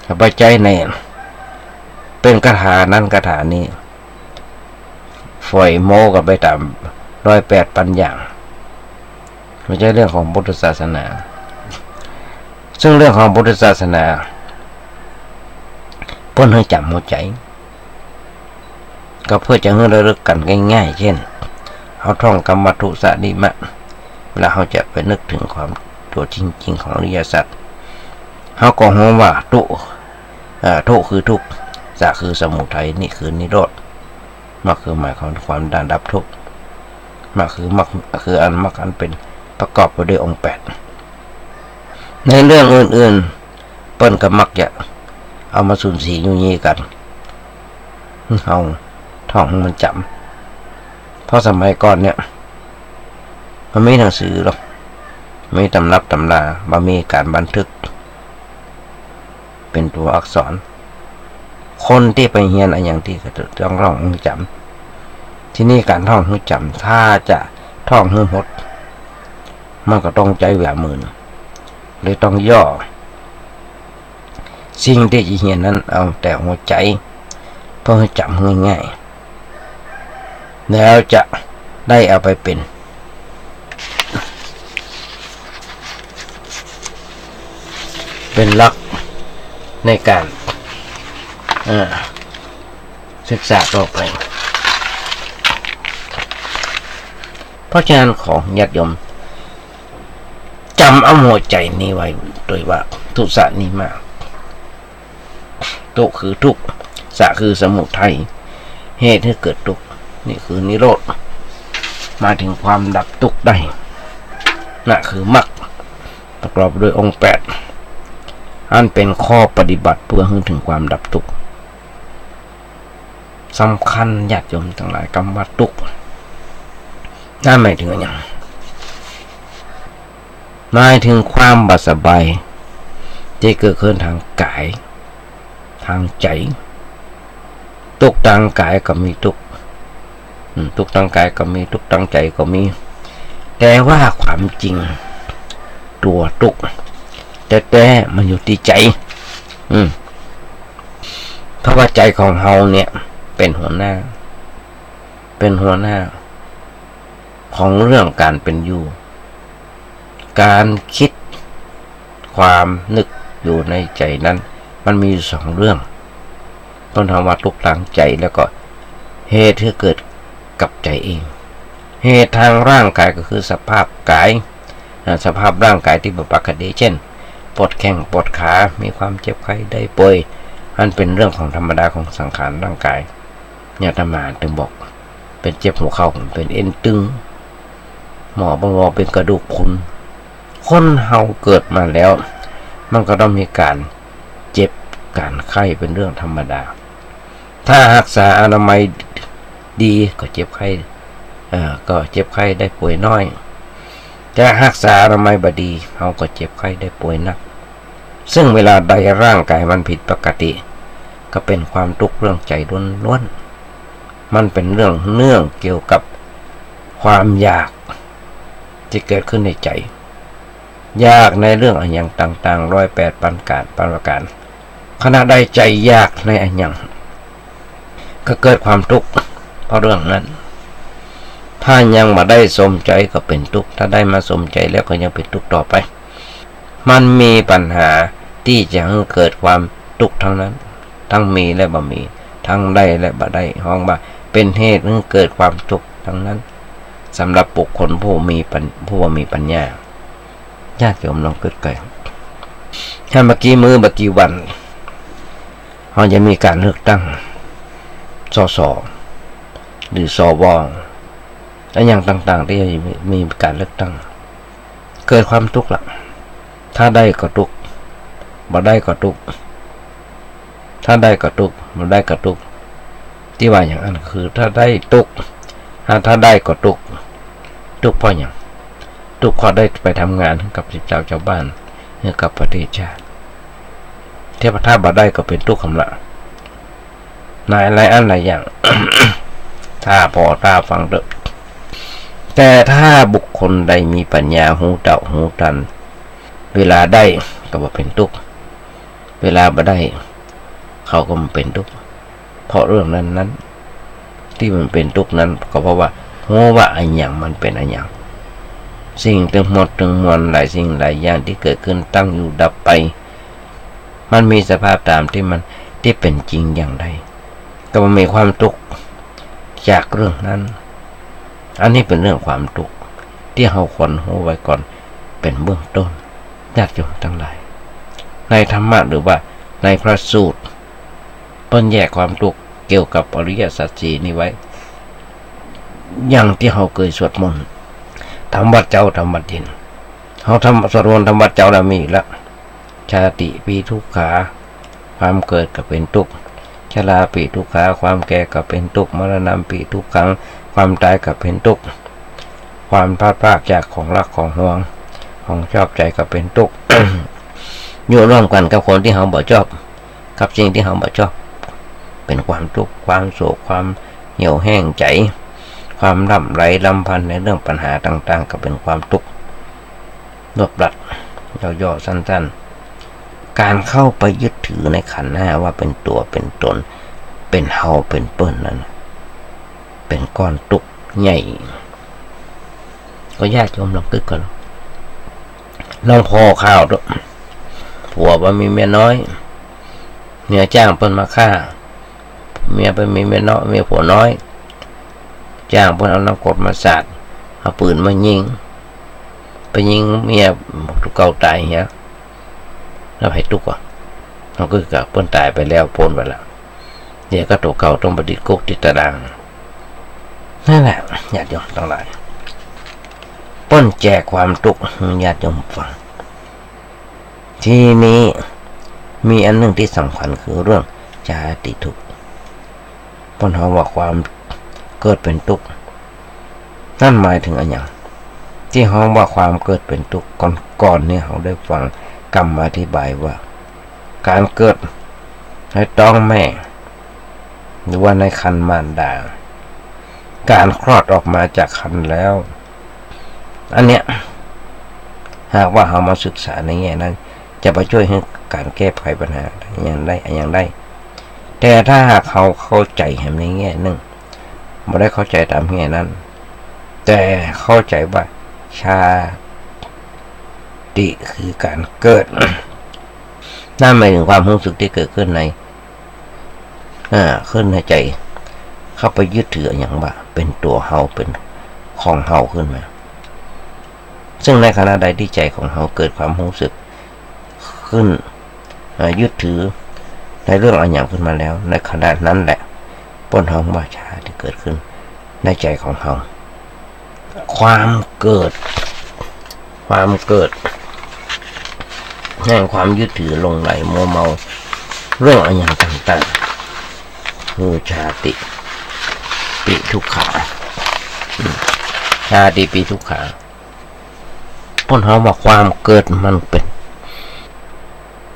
Speaker 2: เอาไปใช้ในเป็นคาถานั้นคาถานี้ฝอยโมกับไปตาม108 ปัญญาไม่ใช่เรื่องของพุทธศาสนาซึ่งเรื่องของพุทธศาสนาเพื่อให้จำหัวใจก็เพื่อจะให้ระลึกกันง่ายๆเช่นเขาท่องกรรมทุสานิมะเวลาเขาจะไปนึกถึงความตัวจริงๆของอริยสัจเขาก็รู้ว่าทุคือทุกข์สะคือสมุทัยนี่คือนิโรธมรรคคือหมายของความดับทุกข์มรรคคืออันมรรคอันเป็นประกอบไปด้วยองค์8ในเรื่องอื่นๆเปิ้นก็มักจะเอามาสูญสีอยู่นี้กันเอาท่องมันจำเพราะสมัยก่อนเนี่ยมันไม่หนังสือหรอก มีตำรับตำราบ่มีการบันทึกเป็นตัวอักษรคนที่ไปเรียนอะไรอย่างที่ก็ต้องท่องให้จำที่นี่การท่องให้จำถ้าจะท่องให้หมดมันก็ต้องใจแหวะมือเลยต้องย่อสิ่งที่จะเรียนนั้นเอาแต่หัวใจเพื่อให้จำง่ายๆแล้วจะได้เอาไปเป็นหลักในการศึกษาต่อไปเพราะฉะนั้นของญาติโยมจำเอาหัวใจนี้ไว้โดยว่าทุกสะนี้มากทุกคือทุกสะคือสมุทัยเหตุให้เกิดทุกนี่คือนิโรธมาถึงความดับทุกข์ได้นั่นคือมรรคประกอบด้วยองค์8อันเป็นข้อปฏิบัติเพื่อให้ถึงความดับทุกข์สำคัญญาติโยมทั้งหลายคำว่าทุกข์นั่นหมายถึงอะไรหมายถึงความบาสบายที่เกิดขึ้นทางกายทางใจทุกข์ทางกายก็มีทุกข์ทุกข์ทางกายก็มีทุกข์ทางใจก็มีแต่ว่าความจริงตัวทุกข์แต่มันอยู่ที่ใจเพราะว่าใจของเราเนี่ยเป็นหัวหน้าของเรื่องการเป็นอยู่การคิดความนึกอยู่ในใจนั้นมันมี2เรื่องต้นธรรมะทุกทางใจแล้วก็เหตุที่เกิดกับใจเองเหตุทางร่างกายก็คือสภาพกายสภาพร่างกายที่บ่ปกติเช่นปวดแข้งปวดขามีความเจ็บไข้ได้ป่วยอันเป็นเรื่องของธรรมดาของสังขารร่างกายญาติมาถึงบอกเป็นเจ็บหัวเข่าเป็นเอ็นตึงหมอบางบอกเป็นกระดูกพรุนคนเฮาเกิดมาแล้วมันก็ต้องมีการเจ็บการไข้เป็นเรื่องธรรมดาถ้ารักษาอนามัยดีก็เจ็บไข้ได้ป่วยน้อยแต่รักษาอนามัยบดีเฮาก็เจ็บไข้ได้ป่วยหนักซึ่งเวลาใดร่างกายมันผิดปกติก็เป็นความทุกข์เรื่องใจล้วนๆมันเป็นเรื่องเกี่ยวกับความอยากที่เกิดขึ้นในใจยากในเรื่องอันยังต่างๆ108ประการขณะใดใจยากในอันยังก็เกิดความทุกข์เพราะเรื่องนั้นถ้ายังมาได้สมใจก็เป็นทุกข์ถ้าได้มาสมใจแล้วก็ยังเป็นทุกข์ต่อไปมันมีปัญหาที่จะให้เกิดความทุกข์ทั้งนั้นทั้งมีและบ่มีทั้งได้และบ่ได้ห้องว่าเป็นเหตุให้เกิดความทุกข์ทั้งนั้นสำหรับบุคคลผู้มีปัญญาญาติโยมลองคิดกันถ้าเมื่อกี้วันเราจะมีการเลือกตั้งสสหรือสวและอย่างต่างๆที่มีการเลือกตั้งเกิดความทุกข์ละถ้าได้ก็ทุกข์บ่ได้ก็ทุกข์ถ้าได้ก็ทุกข์บ่ได้ก็ทุกข์ที่ว่าอย่างนั้นคือถ้าได้ทุกข์ถ้าได้ก็ทุกข์เพราะอย่างทุกข์เพราะได้ไปทำงานกับชาวบ้านให้กับประเทศชาติเทพถ้าบ่ได้ก็เป็นทุกข์คำละนายหลายอย่าง ถ้าพอตาฟังเด้อแต่ถ้าบุคคลใดมีปัญญาหูเต่าหูตันเวลาได้ก็บ่เป็นทุกข์เวลาบ่ได้เขาก็มันเป็นทุกข์เพราะเรื่องนั้นที่มันเป็นทุกข์นั้นก็เพราะว่ารู้ว่าอันอย่างมันเป็นอันอย่างสิ่งทั้งหมดทั้งมวลหลายสิ่งหลายอย่างที่เกิดขึ้นตั้งอยู่ดับไปมันมีสภาพตามที่เป็นจริงอย่างใดก็มันมีความทุกข์จากเรื่องนั้นอันนี้เป็นเรื่องความทุกข์ที่เราควรรู้ไว้ก่อนเป็นเบื้องต้นญาติโยมทั้งหลายในธรรมะหรือว่าในพระสูตรเพิ่นแยกความทุกข์เกี่ยวกับอริยสัจสี่นี้ไว้อย่างที่เราเคยสวดมนต์ทำวัดเจ้าทำวัดดินเขาทำสวดมนต์ทำวัดเจ้าแล้วมีแล้วชาติปีทุกขาความเกิดก็เป็นทุกข์ชราปีทุกขาความแก่ก็เป็นทุกข์มรณะปีทุกขังความตายก็เป็นทุกข์ความพลาดพลาดจากของรักของห่วง ของชอบใจก็เป็นทุกข์ อยู่ร่วมกันกับคนที่เราบ่ชอบกับสิ่งที่เราบ่ชอบเป็นความทุกข์ความโศกความเหี่ยวแห้งใจความร่ำไรรำพันในเรื่องปัญหาต่างๆก็เป็นความทุกข์รวบรัดย่อๆสั้นๆการเข้าไปยึดถือในขันธ์ห้าว่าเป็นตัวเป็นตนเป็นเฮาเป็นเปิ้นนั่นเป็นก้อนทุกข์ใหญ่ก็ญาติโยมลองคิดก่อนลองพอข้าวด้วยผัวว่ามีเมียน้อยเมียจ้างเปิ้นมาฆ่าเมียไปมีเมียน้อยเมียผัวน้อยจ้างเปิ้นเอาน้ำกรดมาสาดเอาปืนมายิงไปยิงเมียถูกเก่าตายเหี้ยแล้วให้ทุกข์อ่ะเราก็กับเปิ้นตายไปแล้วพ้นไปแล้วเดี๋ยวก็ตัวเก่าต้องประดิษฐ์กุ๊กติดตารางนั่นแหละญาติโยมทั้งหลายเปิ้นแจกความทุกข์ญาติโยมฟังทีนี้มีอันหนึ่งที่สำคัญคือเรื่องชาติทุกข์เปิ้นว่าความเกิดเป็นทุกข์นั่นหมายถึงอะไรอย่างที่ห้องว่าความเกิดเป็นทุกข์ก่อนเนี่ยเราได้ฟังคำอธิบายว่าการเกิดในท้องแม่หรือว่าในครรภ์มารดาการคลอดออกมาจากครรภ์แล้วอันเนี้ยหากว่าเรามาศึกษาในแง่นั้นจะไปช่วยให้การแก้ไขปัญหาอย่างได้แต่ถ้าหากเขาเข้าใจในแง่นึงไม่ได้เข้าใจตามแง่นั้นแต่เข้าใจว่าชาติคือการเกิดนั่นหมายถึงความรู้สึกที่เกิดขึ้นในขึ้นในใจเข้าไปยึดถืออย่างว่าเป็นตัวเฮาเป็นของเฮาขึ้นมาซึ่งในขณะใดที่ใจของเฮาเกิดความรู้สึกขึ้นยึดถือในเรื่องอะไรอย่างขึ้นมาแล้วในขณะนั้นแหละป้นเฮาว่าชาที่เกิดขึ้นในใจของเฮาความเกิดแห่งความยึดถือลงไหลมัวเมาเรื่องอะไรอย่างต่างๆคือชาติปิทุกขาชาติปิทุกขาพ้นเขาบอกความเกิดมันเป็น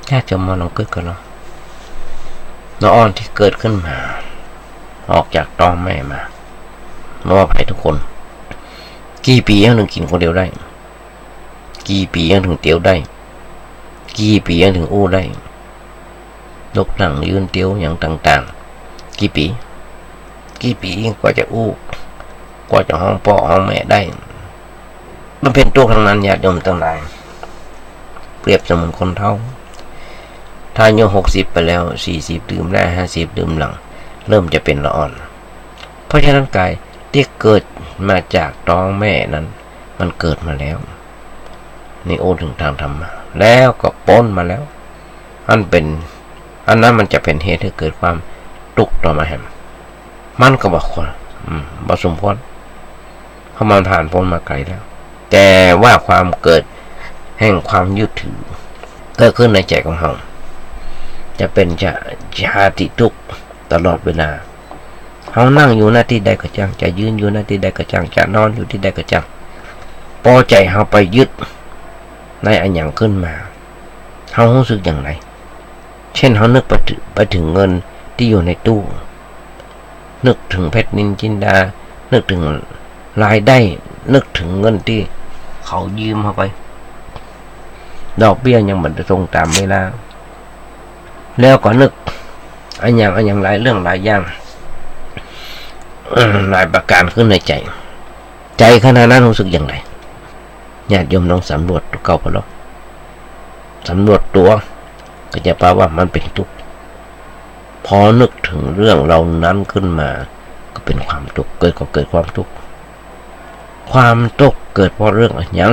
Speaker 2: แค่จะมาลองเกิดกันเนาะน้องอ่อนที่เกิดขึ้นมาออกจากท้องแม่มาไม่ว่าใครทุกคนกี่ปียังถึงกินคนเดียวได้กี่ปียังถึงเตียวได้กี่ปียังถึงอู้ได้ลกหลังยืนเตียวอย่างต่างๆกี่ปีกว่าจะอู้กว่าจะห้องพ่อห้องแม่ได้มันเป็นตัวทั้งนั้นญาติโยมทั้งหลายเปรียบเสมือนคนเฒ่าถ้าอายุ60ไปแล้ว40ดื่มได้50ดื่มหลังเริ่มจะเป็นละอ่อนเพราะฉะนั้นกายที่เกิดมาจากท้องแม่นั้นมันเกิดมาแล้วนี่โอถึงทางธรรมะแล้วก็ป้นมาแล้วอันนั้นมันจะเป็นเหตุให้เกิดความทุกข์ต่อมาแหมมันก็บอกคนบ่สมควรเพราะมันผ่านพ้นมาไกลแล้วแต่ว่าความเกิดแห่งความยึดถือเกิดขึ้นในใจของเราจะเป็นชาติทุกข์ตลอดเวลาเรานั่งอยู่หน้าที่ใดก็จังจะยืนอยู่หน้าที่ใดก็จังจะนอนอยู่ที่ใดก็จังพอใจเราไปยึดในอันอย่างขึ้นมาเรารู้สึกอย่างไรเช่นเรานึกไปถึงเงินที่อยู่ในตู้นึกถึงเพชรนินจินดานึกถึงรายได้นึกถึงเงินที่เขายืมเข้าไปดอกเบี้ยยังเหมือนจะส่งตามเวลาแล้วก็นึกอันอย่างหลายเรื่องหลายอย่างหลายประการขึ้นในใจขณะนั้นรู้สึกอย่างไรญาติโยมลองสำรวจเก่าไปแล้วสำรวจตัวก็จะพบว่ามันเป็นทุกข์พอนึกถึงเรื่องเรานั้นขึ้นมาก็เป็นความทุกข์เกิดความทุกข์เกิดเพราะเรื่องอะไรอย่าง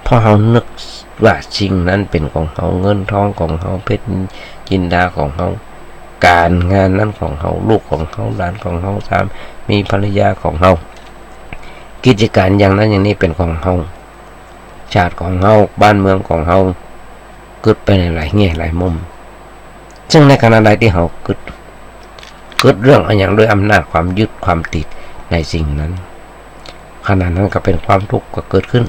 Speaker 2: เพราะเรานึกว่าสิ่งนั้นเป็นของเราเงินทองของเราเพชรจินดาของเราการงานนั้นของเราลูกของเราหลานของเราสามีภรรยาของเรากิจการอย่างนั้นอย่างนี้เป็นของเราชาติของเราบ้านเมืองของเราเกิดไปในหลายแง่หลายมุมซึ่งในขณะใดที่เราเกิดเรื่องอะไรอย่างด้วยอำนาจความยึดความติดในสิ่งนั้นขณะนั้นก็เป็นความทุกข์ก็เกิดขึ้น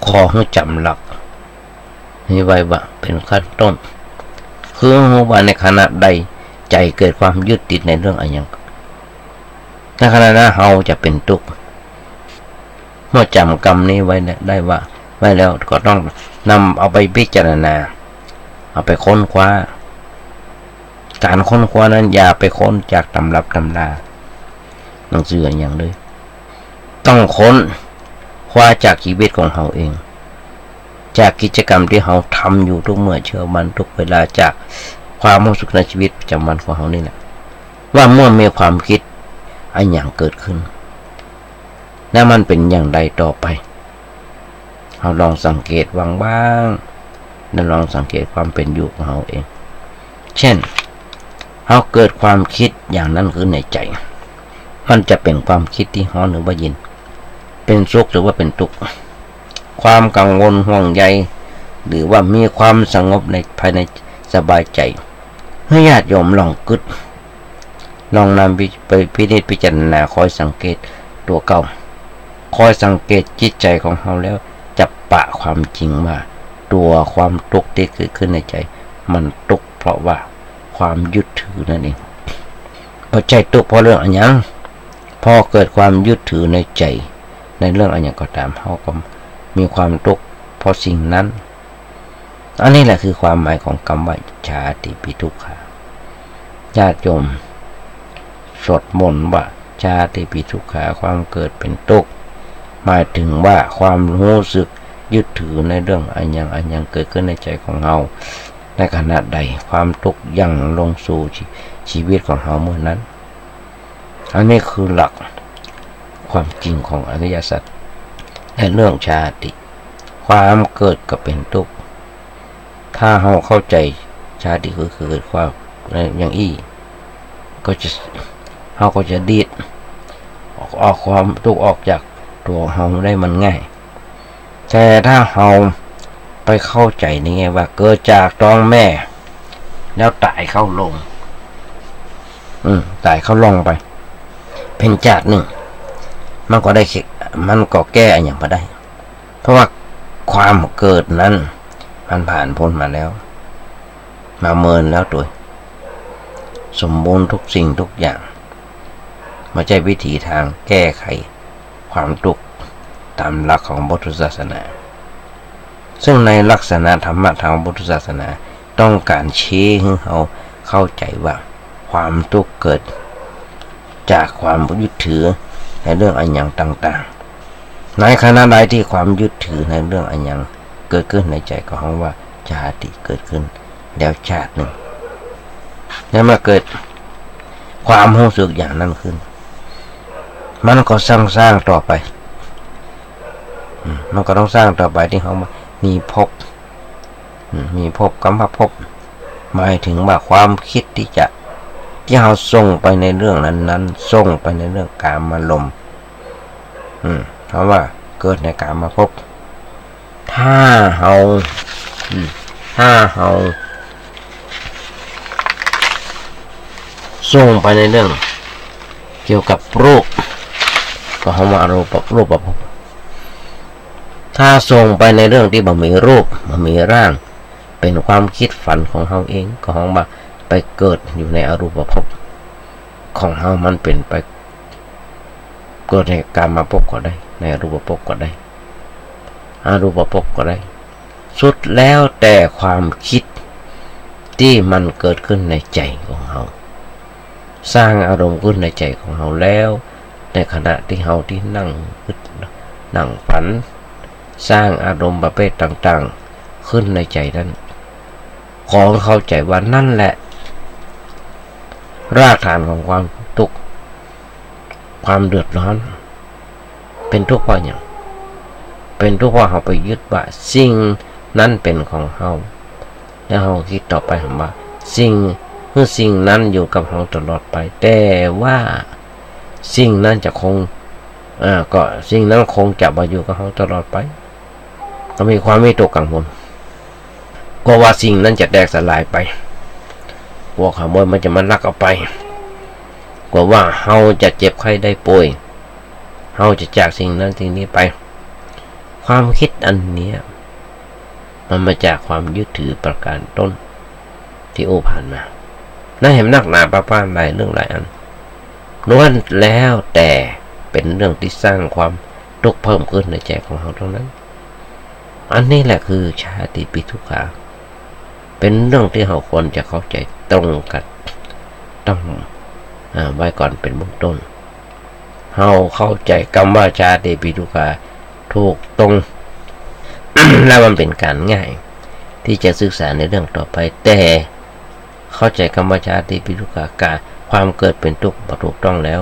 Speaker 2: ขอให้จำหลักนี้ไว้ว่าเป็นขั้นต้นคือว่าในขณะใดใจเกิดความยึดติดในเรื่องอะไรอย่างในขณะนั้นเราจะเป็นทุกข์เมื่อจำกรรมนี้ไว้ได้ว่าไว้แล้วก็ต้องนำเอาไปพิจารณาเอาไปค้นคว้าการค้นคว้านั้นอย่าไปค้นจากตำรับตำราหนังสืออย่างเลยต้องค้นคว้าจากชีวิตของเราเองจากกิจกรรมที่เราทำอยู่ทุกเมื่อเชื่อมันทุกเวลาจากความรู้สึกในชีวิตประจำวันของเรานี่แหละว่าเมื่อมีความคิดอันอย่างเกิดขึ้นแล้วมันเป็นอย่างไรต่อไปเราลองสังเกตบ้างแล้วลองสังเกตความเป็นอยู่ของเราเองเช่นเราเกิดความคิดอย่างนั้นขึ้นในใจมันจะเป็นความคิดที่ร้อนหรือว่าเย็นเป็นสุขหรือว่าเป็นทุกข์ความกังวลห่วงใยหรือว่ามีความสงบในภายในสบายใจให้ญาติโยมลองกึศลองนำไปพินิจพิจารณาคอยสังเกตตัวเก่าคอยสังเกตจิตใจของเราแล้วจะปะความจริงว่าตัวความทุกข์ที่เกิดขึ้นในใจมันทุกข์เพราะว่าความยึดถือนั่นเองพอใจทุกข์เพราะเรื่องอะไรอย่างพอเกิดความยึดถือในใจในเรื่องอะไรอย่างก็ตามเขาก็มีความทุกข์เพราะสิ่งนั้นอันนี้แหละคือความหมายของคำว่าชาติปิทุกขาญาติโยมสวดมนต์ว่าชาติปิทุกขาความเกิดเป็นทุกข์หมายถึงว่าความรู้สึกยึดถือในเรื่องอันยังเกิดขึ้นในใจของเราในขณะใดความทุกข์ยังลงสู่ชีวิตของเราเมื่อนั้นอันนี้คือหลักความจริงของอริยสัจในเรื่องชาติความเกิดก็เป็นทุกข์ถ้าเราเข้าใจชาติคือเกิดความอย่างอี้ก็จะเราก็จะดีดออกความทุกข์ออกจากตัวเราได้มันง่ายแต่ถ้าเราไปเข้าใจนี่ไงว่าเกิดจากท้องแม่แล้วตายเข้าลงตายเข้าลงไปเป็นชาติหนึ่งมันก็ได้มันก็แก้อย่างมาได้เพราะว่าความเกิดนั้นมันผ่านพ้นมาแล้วมาเมินแล้วตัวสมบูรณ์ทุกสิ่งทุกอย่างมาใช้วิธีทางแก้ไขความทุกข์ตามหลักของพุทธศาสนาซึ่งในลักษณะธรรมะทางพุทธศาสนาต้องการชี้ให้เราเข้าใจว่าความทุกข์เกิดจากความยึดถือในเรื่องอันยังต่างๆในขณะใดที่ความยึดถือในเรื่องอันยังเกิดขึ้นในใจของเราว่าชาติเกิดขึ้นแล้วชาติหนึ่งแล้วมาเกิดความรู้สึกอย่างนั้นขึ้นมันก็สร้างต่อไปมันก็ต้องสร้างต่อไปที่เขามีภพมีภพกรรมภพหมายถึงว่าความคิดที่เราส่งไปในเรื่องนั้นส่งไปในเรื่องกามารมณ์เพราะว่าเกิดในกามภพถ้าเราส่งไปในเรื่องเกี่ยวกับรูปก็เขาว่ารูปภพถ้าส่งไปในเรื่องที่บ่มีรูปบ่มีร่างเป็นความคิดฝันของเขาเองก็เขาว่าไปเกิดอยู่ในอรูปภพของเขามันเป็นไปเกิดในกามภพก็ได้ในอรูปภพก็ได้อรูปภพก็ได้สุดแล้วแต่ความคิดที่มันเกิดขึ้นในใจของเราสร้างอารมณ์ขึ้นในใจของเราแล้วในขณะที่เราที่นั่งฝันสร้างอารมณ์ประเภทต่างๆขึ้นในใจนั้นขอเข้าใจว่านั่นแหละรากฐานของความทุกข์ความเดือดร้อนเป็นทุกข์เพราะอย่างเป็นทุกข์เพราะเราไปยึดว่าสิ่งนั้นเป็นของเราแล้วเราคิดต่อไปว่าสิ่งนั้นอยู่กับเราตลอดไปแต่ว่าสิ่งนั้นจะคงก็สิ่งนั้นคงจะมาอยู่กับเราตลอดไปก็มีความวิตกกังวลก็ว่าสิ่งนั้นจะแตกสลายไปกลัวขโมยมันจะมาลักเอาไปกลัวว่าเราจะเจ็บไข้ได้ป่วยเราจะจากสิ่งนั้นสิ่งนี้ไปค ความคิดอันเนี้ยมันมาจากความยึดถือประการต้นที่โอผ่านมาน่าเห็นนักหนาป้าหลายเรื่องหลายอันล้วนแล้วแต่เป็นเรื่องที่สร้างความทุกข์เพิ่มขึ้นในใจของเราทั้งนั้นอันนี้แหละคือชาติปิทุกขาเป็นเรื่องที่เราควรจะเข้าใจตรงกันต้องไว้ก่อนเป็นเบื้องต้นเราเข้าใจคำว่าชาติปิทุกขาถูกตรง แล้วมันเป็นการง่ายที่จะศึกษาในเรื่องต่อไปแต่เข้าใจคำว่าชาติปิทุกขาความเกิดเป็นทุกข์ถูกต้องแล้ว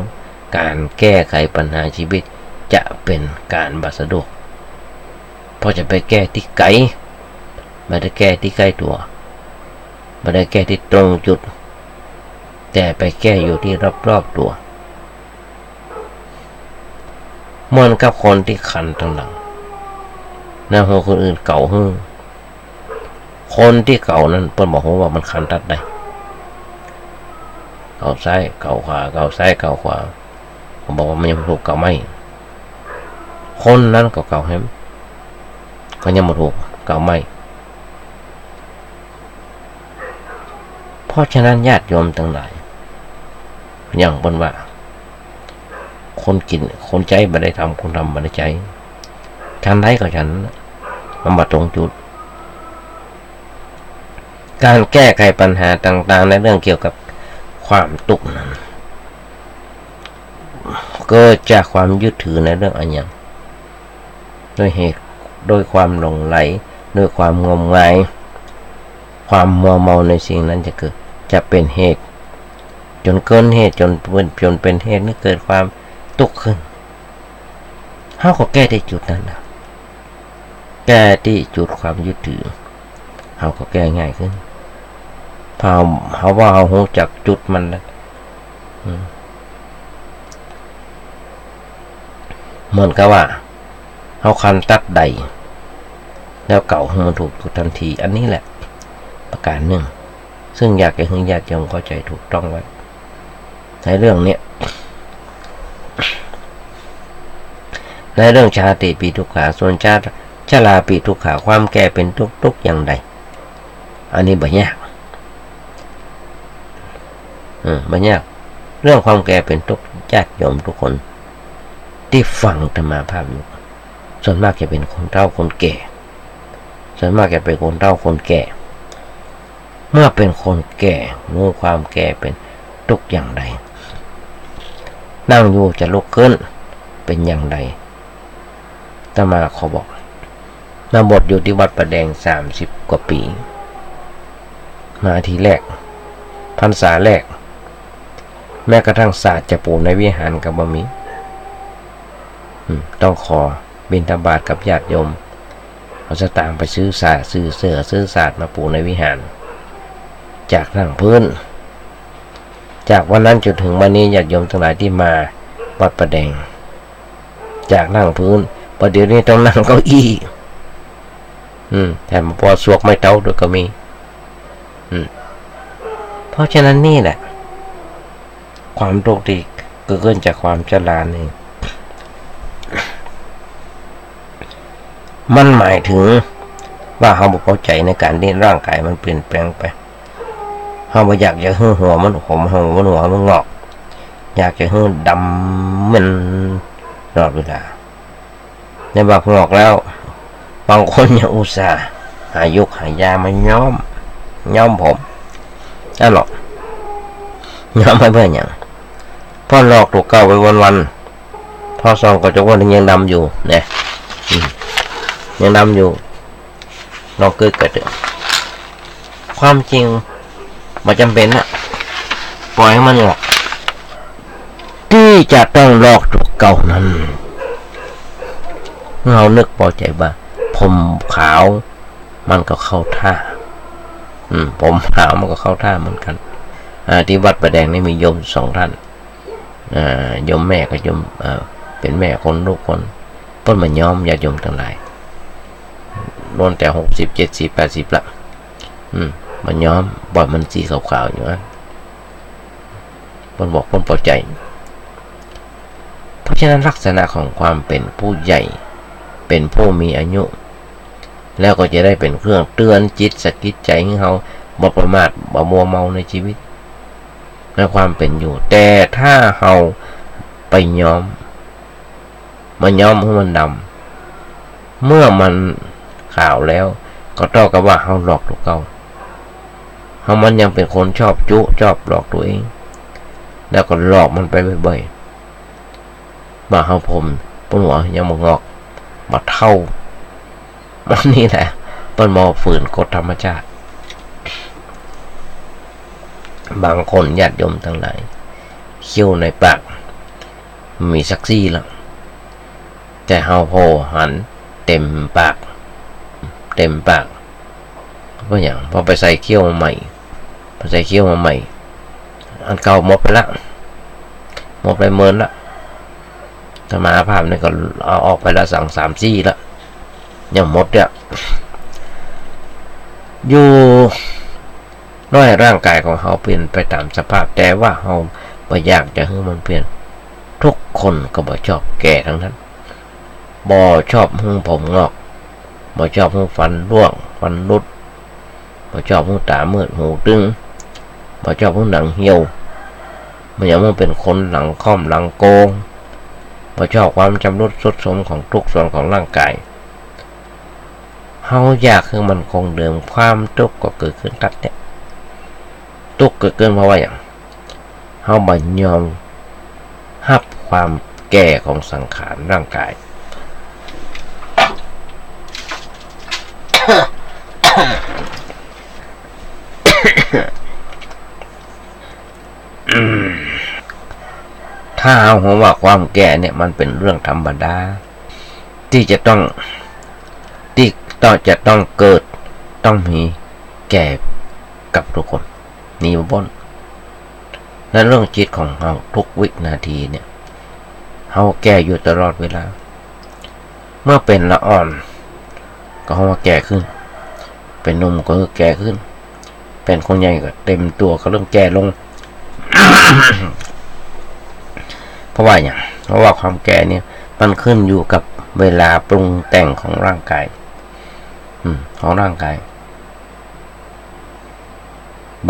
Speaker 2: การแก้ไขปัญหาชีวิตจะเป็นการบาสะดวกเพราะจะไปแก้ที่ไกลไม่ได้แก้ที่ใกล้ตัวไม่ได้แก้ที่ตรงจุดแต่ไปแก้อยู่ที่รอบๆตัวเหมือนกับคนที่คันทั้งหลังหน้าหัวคนอื่นเก่าหื้อคนที่เก่านั้นเพิ่นบอกว่ามันคันตัดได้เก่าซ้ายเก่าขวาเก่าซ้ายเก่าขวาผมบอกว่ามันยังถูกเก่าไม่คนนั้นก็เก่าแฮมก็ยังมาถูกเก่าไม่เพราะฉะนั้นญาติโยมทั้งหลายอย่างบนว่าคนกินคนใจไม่ได้ทำคนทำไม่ได้ใจฉันได้ก็ฉันมันมาตรงจุดการแก้ไขปัญหาต่างๆในเรื่องเกี่ยวกับความทุกข์นั้นเกิดจากความยึดถือในเรื่องอันยังด้วยเหตุโดยความหลงไหลด้วยความงมงายความมัวเมาในสิ่งนั้นจะเป็นเหตุจนเกินเหตุจนเป็นเหตุให้เกิดความทุกข์ขึ้นเขาก็แก้ที่จุดนั้นนะแก้ที่จุดความยึดถือเขาก็แก้ง่ายขึ้นเขาว่าเขาหูจักจุดมันแล้วเหมือนกับว่าเขาคันตัดใดแล้วเก่ามันถูกทันทีอันนี้แหละประการหนึ่งซึ่งอยากจะให้ญาติโยมเข้าใจถูกต้องไว้ในเรื่องนี้ในเรื่องชาติปีทุกขาส่วนชราปีทุกขาความแก่เป็นทุกข์อย่างใดอันนี้บ่ยากบ่ยากเรื่องความแก่เป็นทุกข์ญาติโยมทุกคนที่ฟังธรรมาภาพอยู่ส่วนมากจะเป็นคนเฒ่าคนแก่ส่วนมากจะเป็นคนเฒ่าคนแก่เมื่อเป็นคนแก่รู้ความแก่เป็นทุกข์อย่างใดนั่งอยู่จะลุกขึ้นเป็นอย่างไรอาตมาขอบอกมาบทอยู่ที่วัดประแดง30 กว่าปีมาทีแรกพรรษาแรกแม้กระทั่งศาสตร์จะปูในวิหารกับบะมีต้องขอบิณฑบาตกับญาติโยมเอาสตางค์ไปซื้อศาสตร์ซื้อเสื้อซื้อศาสตร์มาปูในวิหารจากนั่งพื้นจากวันนั้นจนถึงวันนี้ญาติโยมทั้งหลายที่มาวัดประแดงจากนั่งพื้นประเดี๋ยวนี้ต้องนั่งเก้าอี้แถมพอสวกไม่เต้าด้วยก็มีเพราะฉะนั้นนี่แหละความทุกข์ที่เกิดขึ้นจากความชรานี่มันหมายถึงว่าเราบ่เข้าใจในการที่ร่างกายมันเปลี่ยนแปลงไปเราบ่อยากจะให้หัวมันหัวมันงอกอยากจะให้ดำมันตลอดเวลาในบางงอกแล้วบางคนยังอุตส่าห์หายุกหายามาย้อมผมนั่นหรอกย้อมให้เพื่อนอย่างพ่อหลอกตัวเก่าไปวันๆพ่อซองก็จะว่ายังดำอยู่เนี่ยยังดำอยู่ลองเกิดความจริงมันจำเป็นนะปล่อยให้มันหลอกที่จะต้องหลอกตัวเก่านั้นเรานึกพอใจว่าผมขาวมันก็เข้าท่าผมขาวมันก็เข้าท่าเหมือนกันที่วัดประแดงนี่มีโยม2 ท่านโยมแม่กับโยมเป็นแม่คนลูกคนเพิ่นมาย้อมญาติโยมทั้งหลายนอนแต่60 70 80ละมันย้อมบ่อยมันสีขาวๆอยู่นะเพิ่นบอกเพิ่นพอใจเพราะฉะนั้นลักษณะของความเป็นผู้ใหญ่ เป็นผู้มีอายุ แล้วก็จะได้เป็นเครื่องเตือนจิตสะกิดใจให้เขาบ่ประมาทบ่มัวเมาในชีวิตในความเป็นอยู่แต่ถ้าเราไปย้อมให้มันดำเมื่อมันขาวแล้วก็เท่ากับว่าเราหลอกตัวเก่ามันยังเป็นคนชอบหลอกตัวเองแล้วก็หลอกมันไปบ่อยๆมาผมหัวยังมางอกมาเท่ามันนี่แหละเป็นมอฝืนกฎธรรมชาติบางคนญาติโยมทั้งหลายเคี้ยวในปากมีซักซี่แล้วแต่เฮาโพหันเต็มปากเพราะอย่างพอไปใส่เคี้ยวมาใหม่อันเก่าหมดไปละหมดไปเมินละถ้ามาภาพนี่ก็เอาออกไปละ3 ซี่ละยังหมดเนี่ยอยู่ด้วยร่างกายของเขาเปลี่ยนไปตามสภาพแต่ว่าเขาไม่อยากจะให้มันเปลี่ยนทุกคนก็บ่ชอบแก่ทั้งนั้นบ่ชอบหูผมงอกบ่ชอบหูฟันร่วงฟันรุดบ่ชอบหูตามืดหูตึงบ่ชอบหูหนังเหี่ยวมันยังมันเป็นคนหลังค่อมหลังโกงบ่ชอบความจำรุดทรุดโทรมของทุกส่วนของร่างกายเฮาอยากให้มันคงเดิมความทุกข์ก็เกิดขึ้นตัดเนี่ยทุกข์เกิดขึ้นเพราะว่าอย่างเฮาบ่ยอมรับความแก่ของสังขารร่างกายถ้าเอาหัวว่าความแก่เนี่ยมันเป็นเรื่องธรรมดาที่จะต้องเกิดต้องมีแก่กับทุกคนนี่บ่นและเรื่องจิตของเราทุกวินาทีเนี่ยเราแก่อยู่ตลอดเวลาเมื่อเป็นละอ่อนก็ว่าแก่ขึ้นเป็นหนุ่มก็แก่ขึ้นเป็นคนใหญ่ก็เต็มตัวก็เริ่มแก่ลง เพราะว่าความแก่เนี่ยมันขึ้นอยู่กับเวลาปรุงแต่งของร่างกาย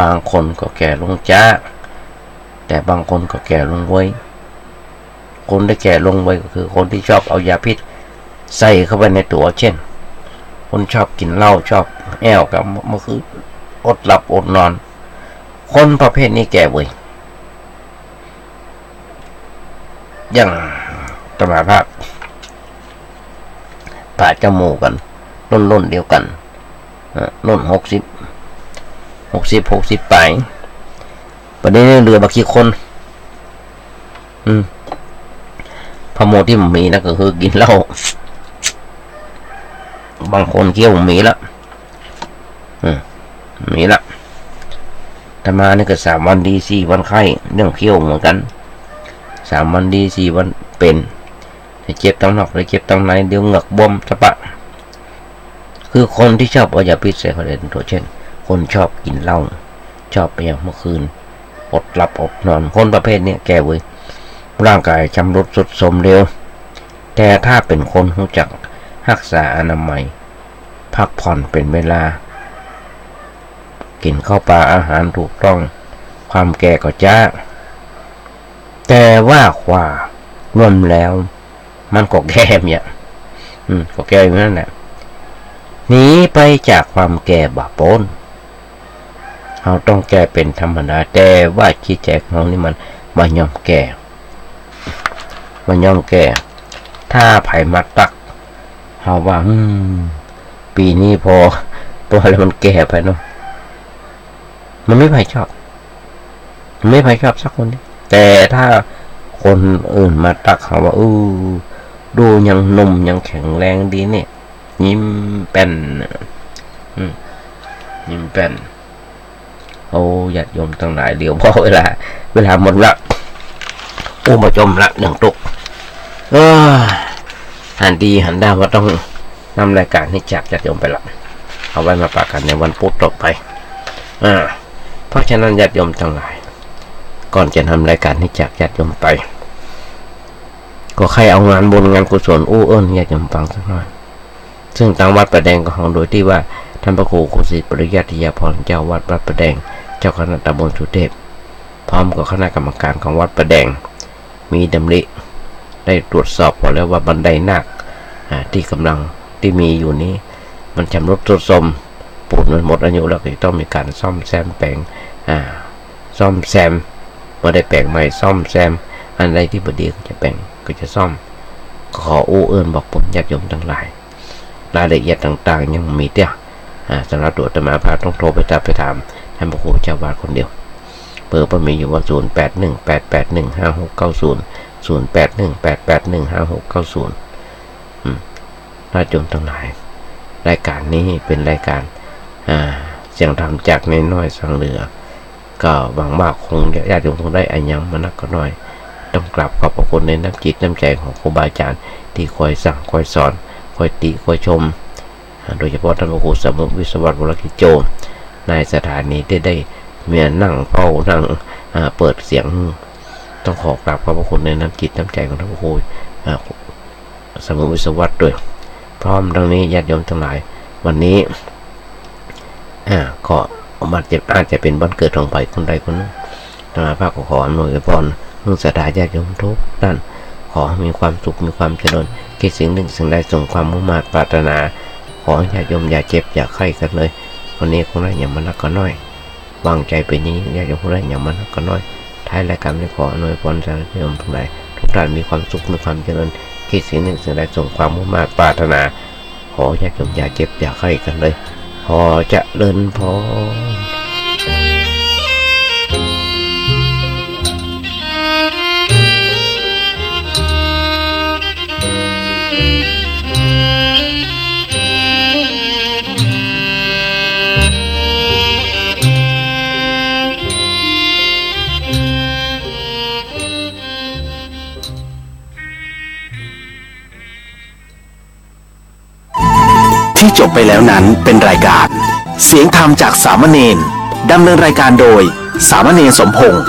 Speaker 2: บางคนก็แก่ลงช้าแต่บางคนก็แก่ลงไวคนที่แก่ลงไวก็คือคนที่ชอบเอายาพิษใส่เข้าไปในตัวเช่นคนชอบกินเหล้าชอบแอลกับมันคืออดหลับอดนอนคนประเภทนี้แก่เว้ยอย่างสมาภาพผ่าจมูกกันรุ่นเดียวกันรุ่น60ไปประเด็นนี้เหลือบางทีคนพโมที่มันมีนะก็คือกินเหล้าบางคนเคี้ยวมีละแต่มานี่ก็3 วันดี4 วันไข้เรื่องเคี้ยวเหมือนกัน3 วันดี4 วันเป็นเจ็บทั้งนอกและเจ็บทั้งในเดี๋ยวเหงือกบวมสะปะคือคนที่ชอบเอายาพิษใส่เข้าไปในตัวเช่นคนชอบกินเหล้าชอบไปอย่างเมื่อคืนอดหลับอดนอนคนประเภทนี้แก่เว้ยร่างกายชำรุดทรุดโทรมเร็วแต่ถ้าเป็นคนรู้จักรักษาอนามัยพักผ่อนเป็นเวลากินข้าวปลาอาหารถูกต้องความแก่ก็จ้าแต่ว่ารวมแล้วมันก็แก่เนี่ยก็แก่อยู่นั่นแหละหนีไปจากความแก่บาปนเราต้องแก่เป็นธรรมดาแต่ว่าจิตใจของเรานี่มันไม่ยอมแก่ถ้าไผมาตักเราว่าปีนี้พอแล้วมันแก่ไปเนาะมันไม่ไผชอบสักคนนี้แต่ถ้าคนอื่นมาตักเขาว่าดูยังหนุ่มยังแข็งแรงดีเนี่ยยิ้มเป็นโอ้ญาติโยมทั้งหลายเดี๋ยวพอเวลาหมดละมาจมละเรื่องตุกหันดีหันได้ว่าต้องนำรายการให้จากญาติโยมไปละเอาไว้มาปากกันในวันพุธต่อไปเพราะฉะนั้นญาติโยมทั้งหลายก่อนจะทำรายการให้จากญาติโยมไป ก็ใครเอางานบุญงานกุศลอู้เอิ้นอยากจะฟังสักหน่อยซึ่งทางวัดประแดงก็ของโดยที่ว่าท่านพระครูโคสิทธิ์ปริยัติยาพรเจ้าวัดประแดงเจ้าคณะตำบลสุเทพพร้อมกับคณะกรรมการของวัดประแดงมีดำริได้ตรวจสอบพอแล้วว่าบันไดนาคที่กำลังที่มีอยู่นี้มันชำรุดทรุดโทรมปูนมันหมดอายุแล้วก็ต้องมีการซ่อมแซมแปลงซ่อมแซมมาได้แปลงใหม่ซ่อมแซมอันใดที่บดีก็จะแปลงก็จะซ่อมขออู้เอิญบอกผมญาติโยมทั้งหลายรายละเอียดต่างๆยังมีเตี้ยสำหรับตัวอาตมาพาต้องโทรไปถามท่านพระครูเจ้าวาดคนเดียวเบอร์ผมมีอยู่ว่า0818815690 0818815690ญาติโยมทั้งหลายรายการนี้เป็นรายการเสียงธรรมจากในน้อยสังเหลือก็หวังว่าคงญาติโยมคงได้อันยังมานักก็น้อยต้องกราบขอบพระคุณในน้ำจิตน้ำใจของครูบาอาจารย์ที่คอยสั่งคอยสอนคอยติคอยชมโดยเฉพาะท่านพระครูสมุทรวิศวัตรวรกิจโจในสถานีได้เมียนั่งเฝ้านั่งเปิดเสียงต้องขอกราบขอบพระคุณในน้ำจิตน้ำใจของท่านพระครูสมุทรวิศวัตรด้วยพร้อมดังนี้ญาติโยมทั้งหลายวันนี้ก็อาจจะเป็นวันเกิดของใครคนใดคนหนึ่งพระขออำนวยพรมุ่งศรัทธาญาติโยมทุกท่านขอมีความสุขมีความเจริญคิดสิ่งหนึ่งสิ่งใดส่งความมุ่งมั่นปรารถนาขอญาติโยมอย่าเจ็บอย่าไข้กันเลยวันนี้คงได้อย่างมันนักก็น้อยวางใจไปนี้ญาติโยมคงได้อย่างมันนักก็น้อยท้ายรายการนี้ขออำนวยพรญาติโยมทั้งหลายทุกท่านมีความสุขมีความเจริญคิดสิ่งหนึ่งสิ่งใดส่งความมุ่งมั่นปรารถนาขอญาติโยมอย่าเจ็บอย่าไข้กันเลยพอจะเลินพอ
Speaker 1: ที่จบไปแล้วนั้นเป็นรายการเสียงธรรมจากสามเณรดำเนินรายการโดยสามเณรสมพงษ์